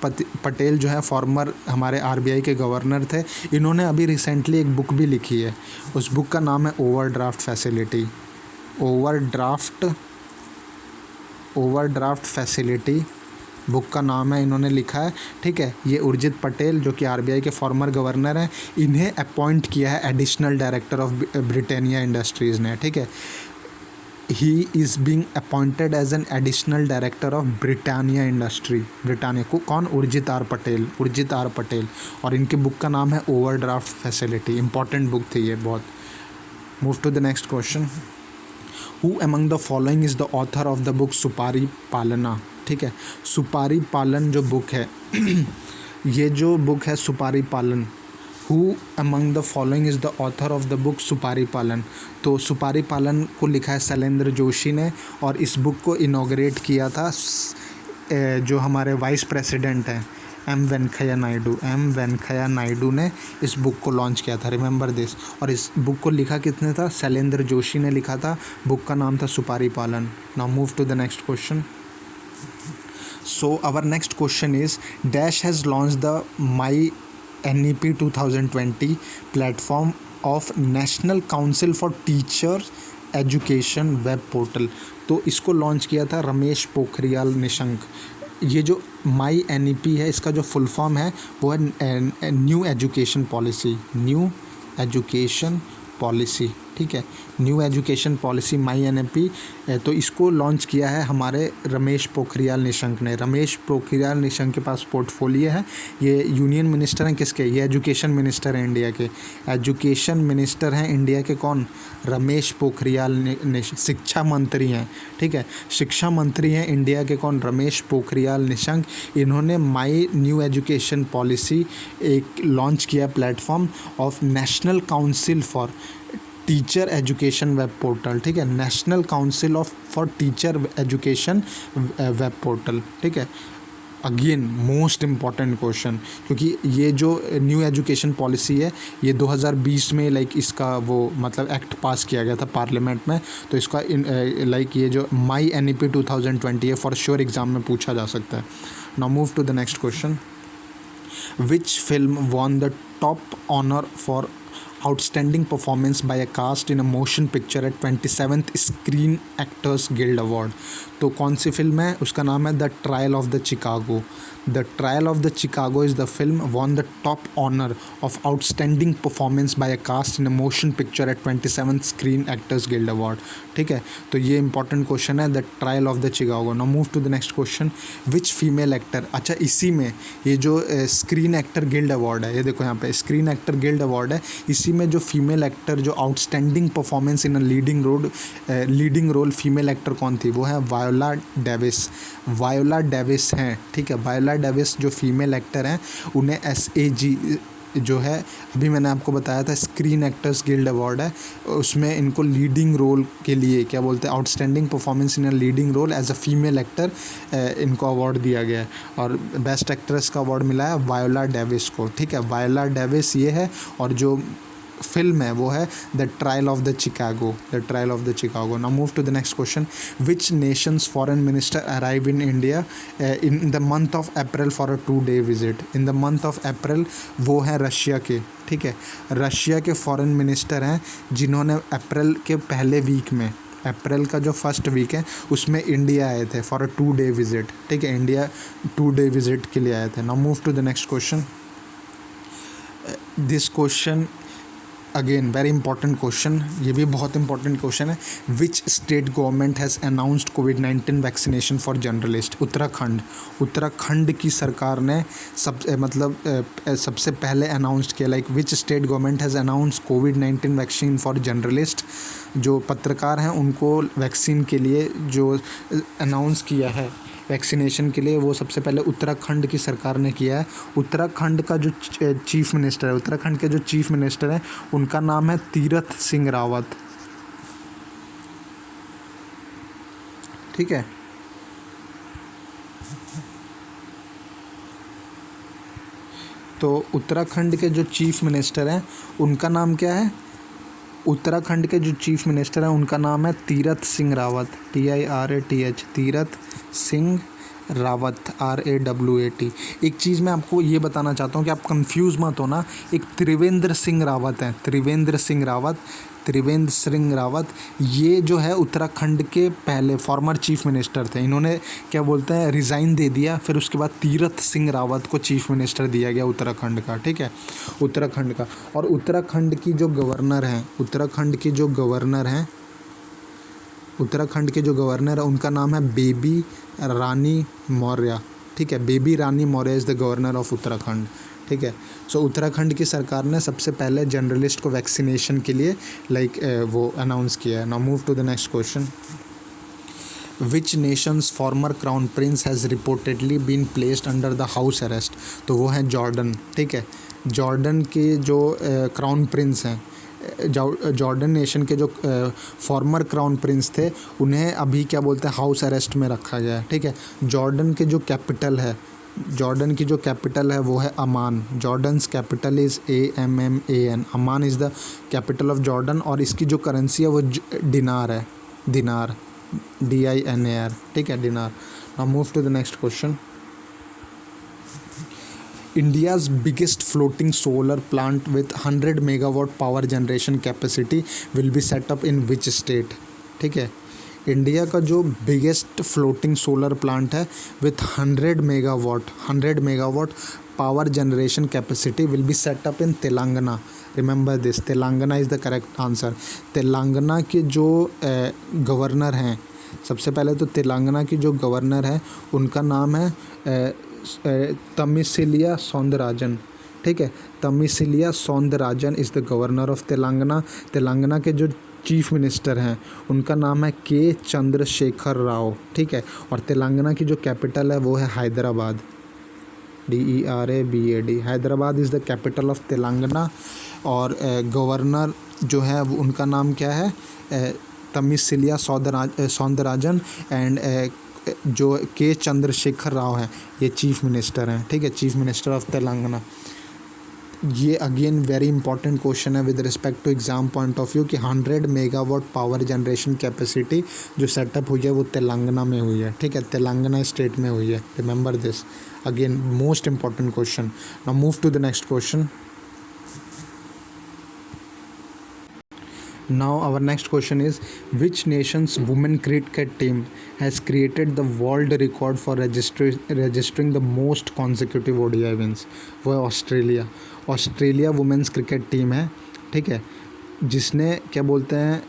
Patel जो है फॉर्मर हमारे RBI के गवर्नर थे। इन्होंने अभी रिसेंटली एक book भी लिखी है, उस बुक का नाम है ओवरड्राफ्ट फैसिलिटी बुक का नाम है, इन्होंने लिखा है, ठीक है। ये उर्जित पटेल जो कि RBI के फॉर्मर गवर्नर हैं, इन्हें अपॉइंट किया है additional director of Britannia Industries ने, ठीक है। He is being appointed as an additional director of Britannia industry. Britannia को कौन? उर्जित आर पटेल, और इनके बुक का नाम है ओवरड्राफ्ट फैसिलिटी। इंपॉर्टेंट बुक थी ये बहुत। Move to the next question. Who among the following is the author of the book Supari Palana, ठीक है। सुपारी पालन जो बुक है ये जो बुक है सुपारी पालन, who among the following is the author of the book सुपारी पालन। तो सुपारी पालन को लिखा है शैलेंद्र जोशी ने, और इस बुक को इनॉग्रेट किया था जो हमारे वाइस प्रेसिडेंट हैं एम वेंकैया नायडू ने इस बुक को लॉन्च किया था, रिमेंबर दिस। और इस बुक को लिखा किसने था? शैलेंद्र जोशी ने लिखा था। बुक का नाम था Supari Palan. Now move to the next question. So our next question is, Dash has launched the My NEP 2020 platform of National Council for Teacher Education web portal. तो इसको लॉन्च किया था रमेश पोखरियाल निशंक। ये जो माई NEP है, इसका जो फुल फॉर्म है वो है न्यू एजुकेशन पॉलिसी, ठीक है। न्यू एजुकेशन पॉलिसी माई NEP। तो इसको लॉन्च किया है हमारे रमेश पोखरियाल निशंक ने। रमेश पोखरियाल निशंक के पास पोर्टफोलियो है। ये यूनियन मिनिस्टर हैं किसके? ये एजुकेशन मिनिस्टर हैं इंडिया के। एजुकेशन मिनिस्टर हैं इंडिया के कौन? रमेश पोखरियाल शिक्षा मंत्री हैं, ठीक है। शिक्षा मंत्री हैं इंडिया के कौन? रमेश पोखरियाल निशंक। इन्होंने माई न्यू एजुकेशन पॉलिसी एक लॉन्च किया platform of national council for teacher education web portal, ठीक है। National council for teacher education web portal, ठीक है। अगेन मोस्ट इम्पॉर्टेंट क्वेश्चन, क्योंकि ये जो न्यू एजुकेशन पॉलिसी है ये 2020 में इसका वो मतलब एक्ट पास किया गया था पार्लियामेंट में। तो इसका ये जो माई NEP 2020 है, फॉर श्योर एग्जाम में पूछा जा सकता है। Now move to the next question. Which film won the top honour for outstanding performance by a cast in a motion picture at 27th Screen Actors Guild Award. तो कौन सी film है? उसका नाम है the trial of the Chicago. The trial of the Chicago is the film won the top honour of outstanding performance by a cast in a motion picture at 27th Screen Actors Guild Award, ठीक है। तो ये important question है, the trial of the Chicago. Now move to the next question. Which female actor, अच्छा इसी में ये जो स्क्रीन एक्टर गिल्ड अवार्ड है, ये देखो यहाँ पे स्क्रीन एक्टर गिल्ड अवार्ड है, इसी में जो फीमेल एक्टर जो outstanding performance in a leading role female actor कौन थी? वो है वायोला डेविस हैं, ठीक है। वायोला डेविस जो फीमेल एक्टर हैं उन्हें SAG जो है अभी मैंने आपको बताया था स्क्रीन एक्टर्स गिल्ड अवार्ड है, उसमें इनको लीडिंग रोल के लिए क्या बोलते हैं, outstanding performance in a leading role as a female actor इनको अवार्ड दिया गया है। और बेस्ट एक्ट्रेस का अवार्ड मिला है वायोला डेविस को, ठीक है। वायोला डेविस ये है, और जो फिल्म है वो है the trial of the Chicago. Now move to the next question. Which nations foreign minister arrive in India in the month of April for a 2-day visit? In the month of April वो हैं Russia के, ठीक है। Russia के foreign minister हैं जिन्होंने अप्रैल के पहले वीक में अप्रैल का जो फर्स्ट वीक है उसमें इंडिया आए थे फॉर अ 2-day विजिट, ठीक है, इंडिया 2-day विजिट के लिए आए थे। Now move to the next question. This question again very important question, ये भी बहुत इंपॉर्टेंट क्वेश्चन है। Which state government has announced कोविड-19 vaccination for journalist? Uttarakhand. Uttarakhand की सरकार ने सबसे पहले अनाउंस किया, like which state government has announce कोविड-19 वैक्सीन फॉर जर्नलिस्ट। जो पत्रकार हैं उनको वैक्सीन के लिए जो अनाउंस किया है वैक्सीनेशन के लिए, वो सबसे पहले उत्तराखंड की सरकार ने किया है। उत्तराखंड का जो चीफ मिनिस्टर है, उत्तराखंड के जो चीफ मिनिस्टर हैं उनका नाम है तीरथ सिंह रावत, ठीक है। तो उत्तराखंड के जो चीफ मिनिस्टर हैं उनका नाम क्या है? उत्तराखंड के जो चीफ मिनिस्टर हैं उनका नाम है तीरथ सिंह रावत, TIRATH, तीरथ सिंह रावत, RAWAT। एक चीज़ मैं आपको ये बताना चाहता हूँ कि आप कंफ्यूज मत हो ना। एक त्रिवेंद्र सिंह रावत हैं, त्रिवेंद्र सिंह रावत, ये जो है उत्तराखंड के पहले फॉर्मर चीफ मिनिस्टर थे। इन्होंने क्या बोलते हैं रिज़ाइन दे दिया, फिर उसके बाद तीरथ सिंह रावत को चीफ मिनिस्टर दिया गया उत्तराखंड का, ठीक है, उत्तराखंड का। और उत्तराखंड की जो गवर्नर हैं उनका नाम है बेबी रानी मौर्य, ठीक है, Baby Rani Maurya is the governor of Uttarakhand, ठीक है। सो उत्तराखंड की सरकार ने सबसे पहले जर्नलिस्ट को वैक्सीनेशन के लिए वो अनाउंस किया है। Now move to the next question. Which nations former crown prince has reportedly been placed under the house arrest? तो वो है जॉर्डन, ठीक है। जॉर्डन के जो क्राउन प्रिंस हैं, जॉर्डन नेशन के जो फॉर्मर क्राउन प्रिंस थे उन्हें अभी क्या बोलते हैं हाउस अरेस्ट में रखा गया है, ठीक है। जॉर्डन की जो कैपिटल है वो है Amman. Jordan's capital is AMMAN। Amman is the capital of Jordan और इसकी जो करेंसी है वो दिनार है, दिनार DINAR, ठीक है, dinar. Now move to the next question. India's biggest floating solar plant with 100 megawatt power generation capacity will be set up in which state? ठीक है, इंडिया का जो बिगेस्ट फ्लोटिंग सोलर प्लांट है with 100 megawatt power generation capacity will be set up in Telangana. Remember this, Telangana is the correct answer. Telangana के जो governor हैं, सबसे पहले तो तेलंगाना की जो गवर्नर है उनका नाम है तमिसिलिया सौंदरराजन, ठीक है। Tamilisai Soundararajan is the governor of Telangana. Telangana के जो चीफ मिनिस्टर हैं उनका नाम है K चंद्रशेखर राव, ठीक है। और तेलंगाना की जो कैपिटल है वो है Hyderabad, DERABAD। Hyderabad is the capital of Telangana. और गवर्नर जो है उनका नाम क्या है? तमिसिलिया सौंदरराजन। एंड जो K चंद्रशेखर राव हैं ये चीफ मिनिस्टर हैं, ठीक है, चीफ मिनिस्टर ऑफ तेलंगाना। ये अगेन वेरी इंपॉर्टेंट क्वेश्चन है with respect to exam point of view कि 100 मेगावाट पावर जनरेशन कैपेसिटी जो सेटअप हुई है वो तेलंगाना में हुई है, ठीक है, तेलंगाना स्टेट में हुई है। Remember this, again most important question. Now move to the next question. Now our next question is, which nation's women cricket team has created the world record for registering the most consecutive ODI wins? वो है Australia women's cricket team है, ठीक है, जिसने क्या बोलते हैं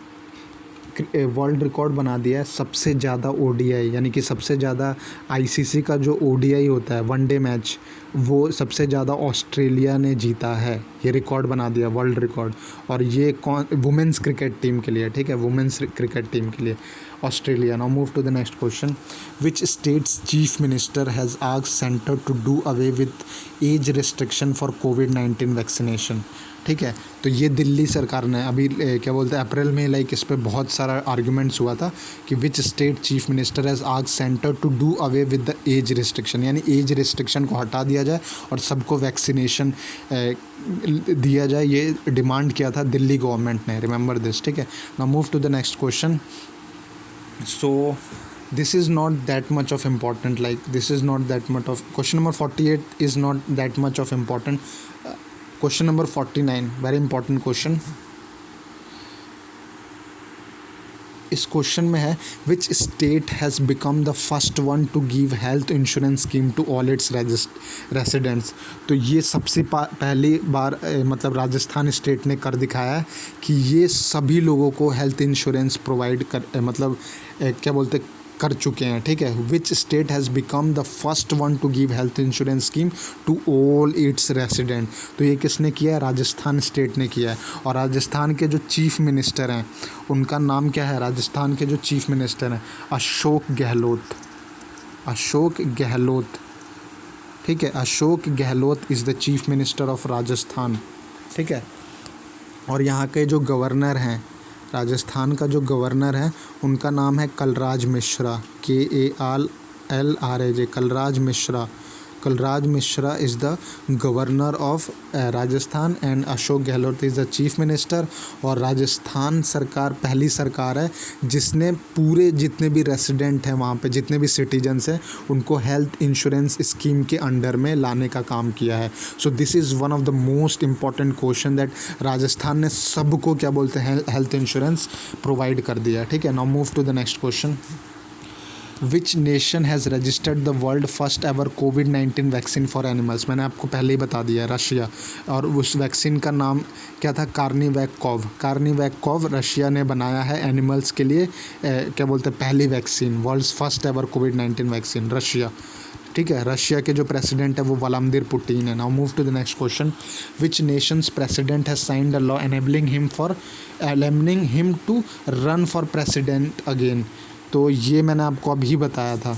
world record बना दिया है सबसे ज़्यादा ODI, यानी कि सबसे ज़्यादा ICC का जो ODI होता है वनडे मैच, वो सबसे ज़्यादा ऑस्ट्रेलिया ने जीता है। ये रिकॉर्ड बना दिया वर्ल्ड रिकॉर्ड। और ये वुमेंस क्रिकेट टीम के लिए, ठीक है, वुमेंस क्रिकेट टीम के लिए Australia. Now move to the next question. Which states chief minister has asked centre to do away with age restriction for कोविड-19 वैक्सीनेशन? ठीक है, तो ये दिल्ली सरकार ने अभी क्या बोलते हैं अप्रैल में इस पर बहुत सारा आर्ग्यूमेंट्स हुआ था कि which state chief minister has asked centre to do away with the age restriction, यानी एज रिस्ट्रिक्शन को हटा दिया जाए और सबको वैक्सीनेशन दिया जाए। ये डिमांड किया था दिल्ली गवर्नमेंट ने। रिमेंबर दिस, ठीक है। Now move to the next question. So this is not that much of important, question number 48 is not that much of important. Question number 49, very important question. इस question में है which state has become the first one to give health insurance scheme to all its residents. तो ये सबसे पहली बार मतलब Rajasthan state ने कर दिखाया है कि ये सभी लोगों को हेल्थ इंश्योरेंस प्रोवाइड कर मतलब क्या बोलते कर चुके हैं, ठीक है। Which state has become the first one to give health insurance scheme to all its resident. तो ये किसने किया है? राजस्थान स्टेट ने किया है। और राजस्थान के जो चीफ मिनिस्टर हैं उनका नाम क्या है? राजस्थान के जो चीफ मिनिस्टर हैं अशोक गहलोत, अशोक गहलोत, ठीक है। Ashok Gehlot is the chief minister of Rajasthan, ठीक है। और यहाँ के जो गवर्नर हैं, राजस्थान का जो गवर्नर है उनका नाम है Kalraj Mishra, KALRAJ, Kalraj Mishra. Kalraj Mishra is the governor of Rajasthan and Ashok Gehlot is the chief minister. और राजस्थान सरकार पहली सरकार है जिसने पूरे जितने भी रेसिडेंट हैं वहाँ पे, जितने भी सिटीजन्स हैं, उनको हेल्थ इंश्योरेंस स्कीम के अंडर में लाने का काम किया है। So this is one of the most important question that Rajasthan ने सबको क्या बोलते हैं हेल्थ इंश्योरेंस प्रोवाइड कर दिया, ठीक है। Now move to the next question. Which nation has registered the world first ever कोविड-19 वैक्सीन फॉर एनिमल्स? मैंने आपको पहले ही बता दिया है, रशिया। और उस वैक्सीन का नाम क्या था? कार्निवैकॉव। कार्निवैकॉव रशिया ने बनाया है एनिमल्स के लिए क्या बोलते हैं पहली वैक्सीन, वर्ल्ड्स फर्स्ट एवर कोविड-19 वैक्सीन, रशिया, ठीक है। रशिया के जो प्रेसिडेंट है वो व्लादिमीर पुतिन है। Now move to the next question. Which nations president has signed a law enabling him to run for president again? तो ये मैंने आपको अभी बताया था।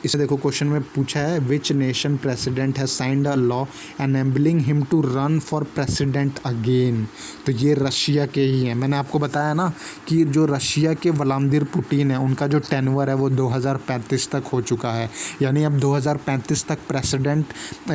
इसे देखो, क्वेश्चन में पूछा है which nation president has signed a law enabling him to run for president again? तो ये रशिया के ही हैं। मैंने आपको बताया ना कि जो रशिया के व्लादिमीर पुतिन है उनका जो टेन्योर है वो 2035 तक हो चुका है, यानी अब 2035 तक प्रेसिडेंट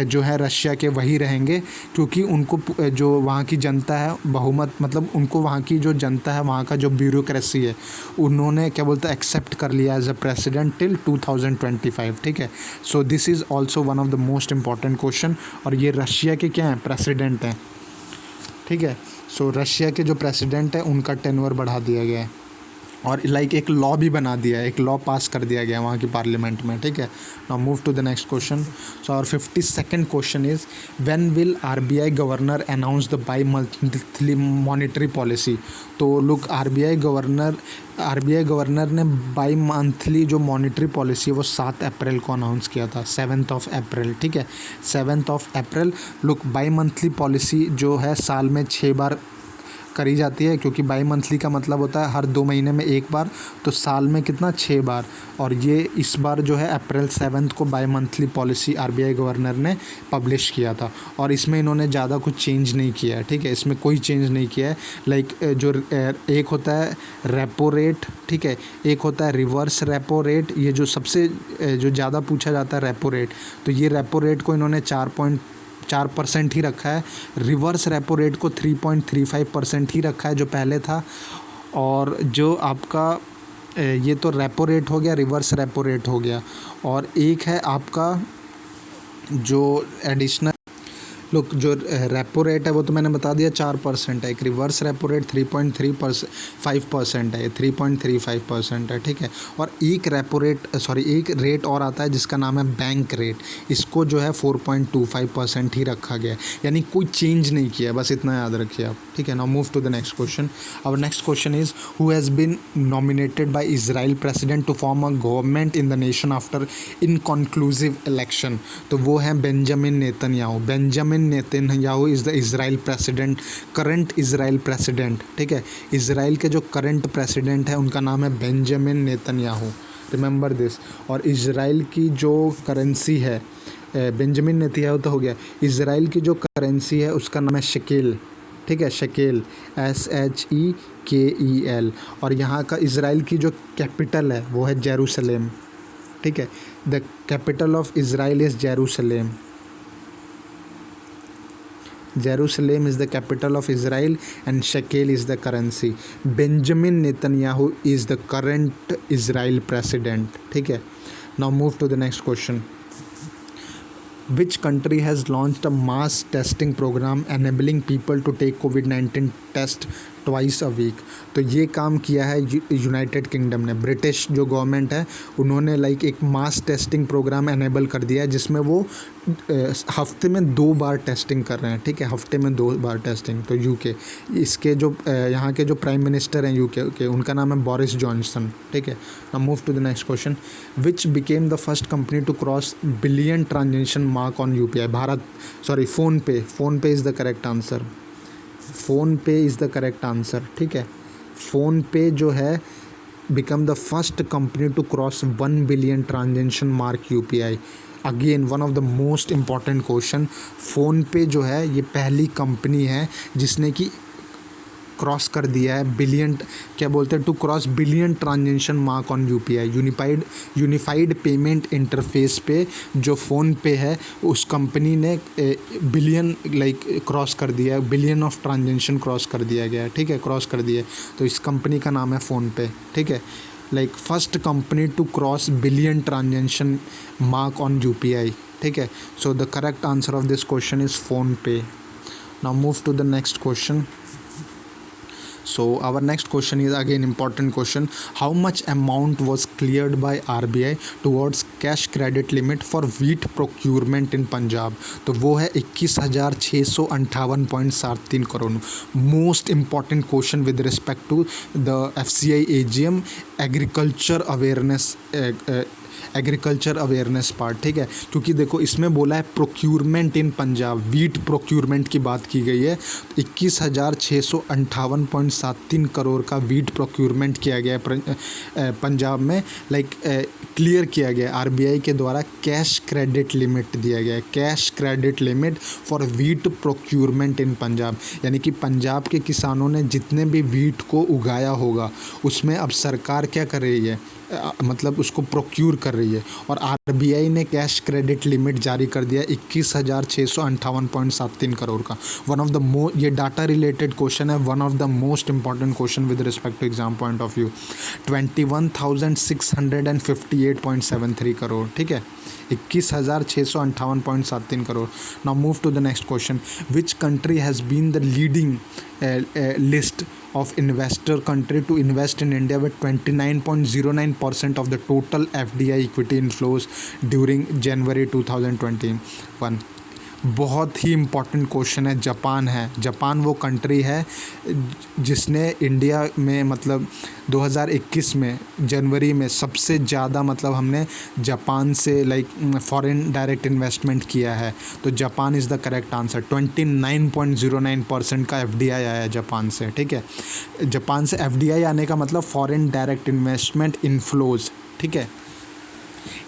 जो है रशिया के वही रहेंगे, क्योंकि उनको जो वहाँ की जनता है बहुमत, मतलब उनको वहाँ की जो जनता है, वहाँ का जो ब्यूरोक्रेसी है, उन्होंने क्या बोलते हैं एक्सेप्ट कर लिया एज अ प्रेसिडेंट टिल 2025, ठीक है। So this is also one of the most important question. और ये रशिया के क्या हैं? प्रेसिडेंट हैं, ठीक है। सो रशिया के जो प्रेसिडेंट है उनका टेन्योर बढ़ा दिया गया है और लाइक एक लॉ भी बना दिया है, एक लॉ पास कर दिया गया है वहाँ की पार्लियामेंट में, ठीक है। Now move to the next question. So our 52nd question is when will RBI governor announce the bi monthly monetary policy? तो लुक, RBI गवर्नर ने बाई मंथली जो मॉनिटरी पॉलिसी है वो 7 अप्रैल को अनाउंस किया था, 7 अप्रैल, ठीक है, 7 अप्रैल। लुक, बाई मंथली पॉलिसी जो है साल में 6 बार करी जाती है, क्योंकि बाई मंथली का मतलब होता है हर 2 महीने में एक बार, तो साल में कितना 6 बार। और ये इस बार जो है अप्रैल 7 को by monthly policy RBI governor ने पब्लिश किया था। और इसमें इन्होंने ज़्यादा कुछ चेंज नहीं किया है, ठीक है, इसमें कोई चेंज नहीं किया है। लाइक जो एक होता है रेपो रेट, ठीक है, एक होता है रिवर्स रेपो रेट, ये जो सबसे जो ज़्यादा पूछा जाता है रेपो रेट, तो ये रेपो रेट को इन्होंने 4.4% ही रखा है। रिवर्स रेपो रेट को 3.35% ही रखा है जो पहले था। और जो आपका ये तो रेपो रेट हो गया, रिवर्स रेपो रेट हो गया, और एक है आपका जो एडिशनल, लोग जो रेपो रेट है वो तो मैंने बता दिया 4% है, एक रिवर्स रेपो रेट 3.35% है, 3.35% है, ठीक है। और एक रेपो रेट एक रेट और आता है जिसका नाम है बैंक रेट, इसको जो है 4.25% ही रखा गया है, यानी कोई चेंज नहीं किया है, बस इतना याद रखिए आप, ठीक है। Now move to the next question. Our next question is who has been nominated by Israel president to form a government in the nation after inconclusive election? तो वो है Benjamin Netanyahu. Benjamin Netanyahu is the Israel president, current Israel president, ठीक है। Israel के जो current president है उनका नाम है बेंजामिन नेतन्याहू, रिमेंबर दिस। और इजराइल की जो करेंसी है, बेंजामिन नेतन्याहू तो हो गया, इजराइल की जो करेंसी है उसका नाम है शेकेल, ठीक है, शेकेल, SHEKEL। और यहाँ का इजराइल की जो कैपिटल है वो है जेरूसलेम, ठीक है। The capital of Israel is Jerusalem. Jerusalem is the capital of Israel and shekel is the currency. Benjamin Netanyahu is the current Israel president, ठीक है। Now move to the next question. Which country has launched a mass testing program enabling people to take COVID-19 test twice a week. तो ये काम किया है United Kingdom ने। British जो government है उन्होंने लाइक एक मास टेस्टिंग प्रोग्राम एनेबल कर दिया है जिसमें वो हफ्ते में 2 बार टेस्टिंग कर रहे हैं, ठीक है, हफ्ते में 2 बार टेस्टिंग। तो यूके, इसके जो यहाँ के जो प्राइम मिनिस्टर हैं यूके के, उनका नाम है बोरिस जॉनसन, ठीक है। Now move to the next question, which became the first company to cross billion transaction mark on UPI? PhonePe is the correct answer. PhonePe is the correct answer, ठीक है। PhonePe जो है become the first company to cross 1 billion transaction mark UPI. Again one of the most important question, PhonePe जो है ये पहली company है जिसने कि क्रॉस कर दिया है बिलियन, क्या बोलते हैं, to cross billion transaction mark on UPI. Unified payment interface पे जो फ़ोन पे है उस कंपनी ने बिलियन लाइक क्रॉस कर दिया है, बिलियन ऑफ ट्रांजेक्शन क्रॉस कर दिया गया है, ठीक है, क्रॉस कर दिया है। तो इस कंपनी का नाम है फ़ोन पे, ठीक है। Like first company to cross billion transaction mark on UPI, ठीक है। So the correct answer of this question is PhonePe. Now move to the next question. So our next question is again important question. How much amount was cleared by RBI towards cash credit limit for wheat procurement in Punjab? तो वो है 21,658.73 crore. Most important question with respect to the FCI AGM agriculture awareness part, ठीक है। क्योंकि देखो इसमें बोला है procurement in Punjab, wheat procurement की बात की गई है। 21,658.73 करोड़ का वीट प्रोक्यूरमेंट किया गया है पंजाब में, लाइक क्लियर किया गया आरबीआई के द्वारा। कैश क्रेडिट लिमिट दिया गया है, cash credit limit for wheat procurement in Punjab, यानी कि पंजाब के किसानों ने जितने भी वीट को उगाया होगा उसमें अब सरकार क्या कर रही है, मतलब उसको प्रोक्यूर कर रही है, और आरबीआई ने कैश क्रेडिट लिमिट जारी कर दिया 21,658.73 करोड़ का। वन ऑफ द ये डाटा रिलेटेड क्वेश्चन है, one of the most important question with respect to exam point of view. 21,658.73 crore, ठीक है, 21,658.73 crore. Now move to the next question, which country has been the leading list of investor country to invest in India with 29.09% of the total FDI equity inflows during January 2021. बहुत ही important question है। Japan है, Japan वो country है जिसने India में मतलब 2021 में जनवरी में सबसे ज़्यादा मतलब हमने जापान से लाइक फॉरेन डायरेक्ट इन्वेस्टमेंट किया है। तो Japan is the correct answer. 29.09% का एफडीआई आया है जापान से, ठीक है। जापान से एफडीआई आने का मतलब फॉरेन डायरेक्ट इन्वेस्टमेंट इनफ्लोज, ठीक है।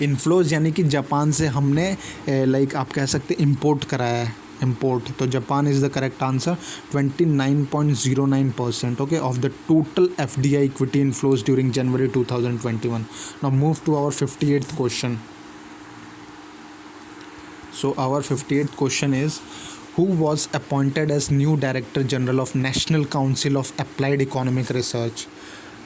इनफ्लोज यानी कि जापान से हमने लाइक आप कह सकते इंपोर्ट कराया है, इम्पोर्ट। तो Japan is the correct answer. 29.09%, okay, of the total FDI equity inflows during January 2021. Now move to our 58th question. So our 58th question is, who was appointed as new Director General of National Council of Applied Economic Research?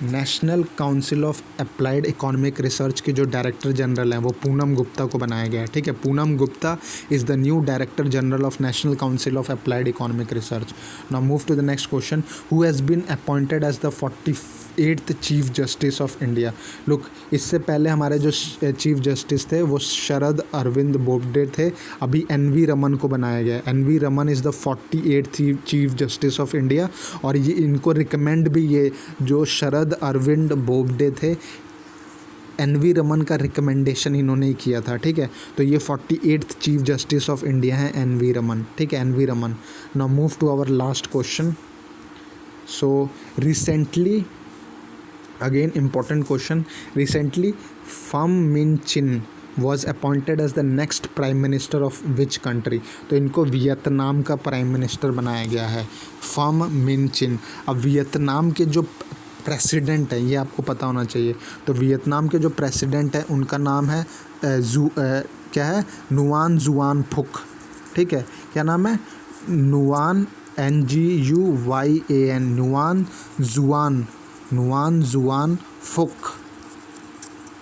National council of applied economic research के जो director general हैं वो पूनम गुप्ता को बनाया गया है, ठीक है। Poonam Gupta is the new director general of national council of applied economic research. Now move to the next question, who has been appointed as the 48th chief justice of India? Look, इससे पहले हमारे जो चीफ जस्टिस थे वो शरद अरविंद बोबडे थे, अभी NV. Raman को बनाया गया है। N V. Raman is the 48th chief justice of India, और ये इनको रिकमेंड भी ये जो शरद अरविंद बोबडे थे, एन.वी. रमन का रिकमेंडेशन इन्होंने ही किया था, ठीक है। तो ये 48th chief justice of India है एन.वी. रमन, ठीक है, N V. Raman. Now move to our last question. So recently, again important question, recently Pham Minh Chinh was appointed as the next prime minister of which country? तो इनको Vietnam का prime minister बनाया गया है, फम Minh चिन. अब Vietnam के जो president हैं ये आपको पता होना चाहिए. तो वियतनाम के जो प्रेसिडेंट हैं उनका नाम है क्या है, नुआन जुआन फुक, ठीक है. क्या नाम है? नुआन, NGUYAN, नुआन जुआन फुक,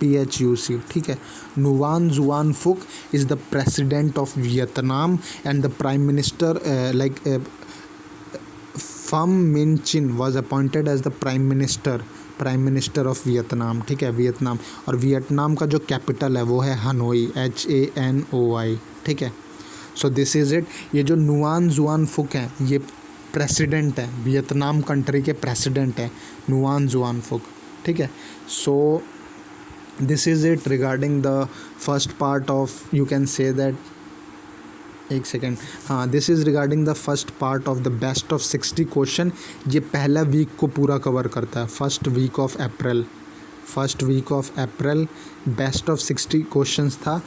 PHUC, ठीक है. नुआन Xuan Phuc is the president of Vietnam and the prime minister like Pham Minh Chinh was appointed as the prime minister of Vietnam, ठीक है, वियतनाम। और वियतनाम का जो कैपिटल है वो है हनोई, HANOI, ठीक है। So this is it. ये जो नुआन जुआन फुक हैं ये प्रेसिडेंट है, वियतनाम कंट्री के प्रेसिडेंट है नुआन जुआन फुक, ठीक है। So this is it regarding the first part of, you can say that, एक सेकेंड, हाँ, this is regarding the first part of the best of 60 question. ये पहला वीक को पूरा कवर करता है, first week of April best of 60 questions था।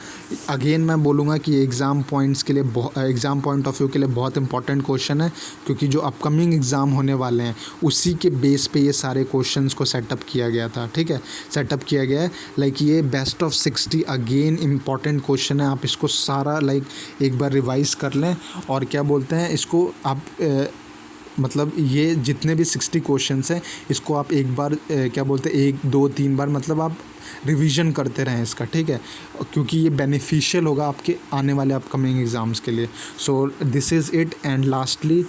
Again मैं बोलूँगा कि एग्ज़ाम पॉइंट्स के लिए, एग्ज़ाम पॉइंट ऑफ व्यू के लिए बहुत इंपॉर्टेंट क्वेश्चन है, क्योंकि जो अपकमिंग एग्ज़ाम होने वाले हैं उसी के बेस पे ये सारे क्वेश्चंस को सेटअप किया गया था, ठीक है, सेटअप किया गया है। लाइक ये best of 60 again important question है, आप इसको सारा लाइक एक बार रिवाइज़ कर लें। और क्या बोलते हैं इसको आप मतलब ये जितने भी 60 क्वेश्चंस हैं इसको आप एक बार क्या बोलते हैं 1 2 3 बार मतलब आप रिवीजन करते रहें इसका, ठीक है, क्योंकि ये बेनिफिशियल होगा आपके आने वाले अपकमिंग एग्ज़ाम्स के लिए। सो this is it. And lastly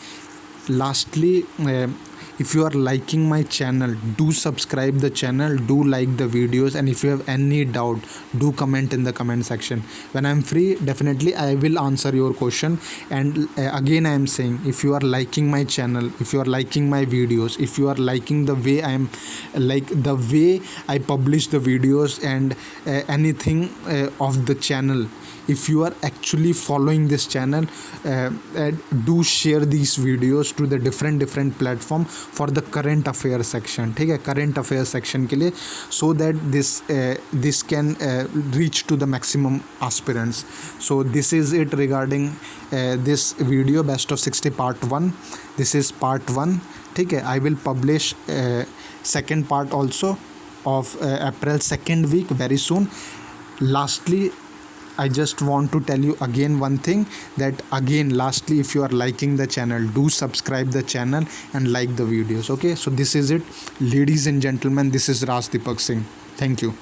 if you are liking my channel, do subscribe the channel, do like the videos, and if you have any doubt, do comment in the comment section. When I'm free, definitely I will answer your question. And again I am saying, if you are liking my channel, if you are liking my videos, if you are liking the way I am, like the way I publish the videos and anything of the channel, if you are actually following this channel, do share these videos to the different platform for the current affairs section, ठीक है, current affairs section के लिए, so that this can reach to the maximum aspirants. So this is it regarding this video best of 60 part 1. This is part 1, ठीक है। I will publish second part also of April second week very soon. Lastly, I just want to tell you again one thing, that again lastly, if you are liking the channel, do subscribe the channel and like the videos, okay. So this is it, ladies and gentlemen, this is Raj Deepak Singh. Thank you.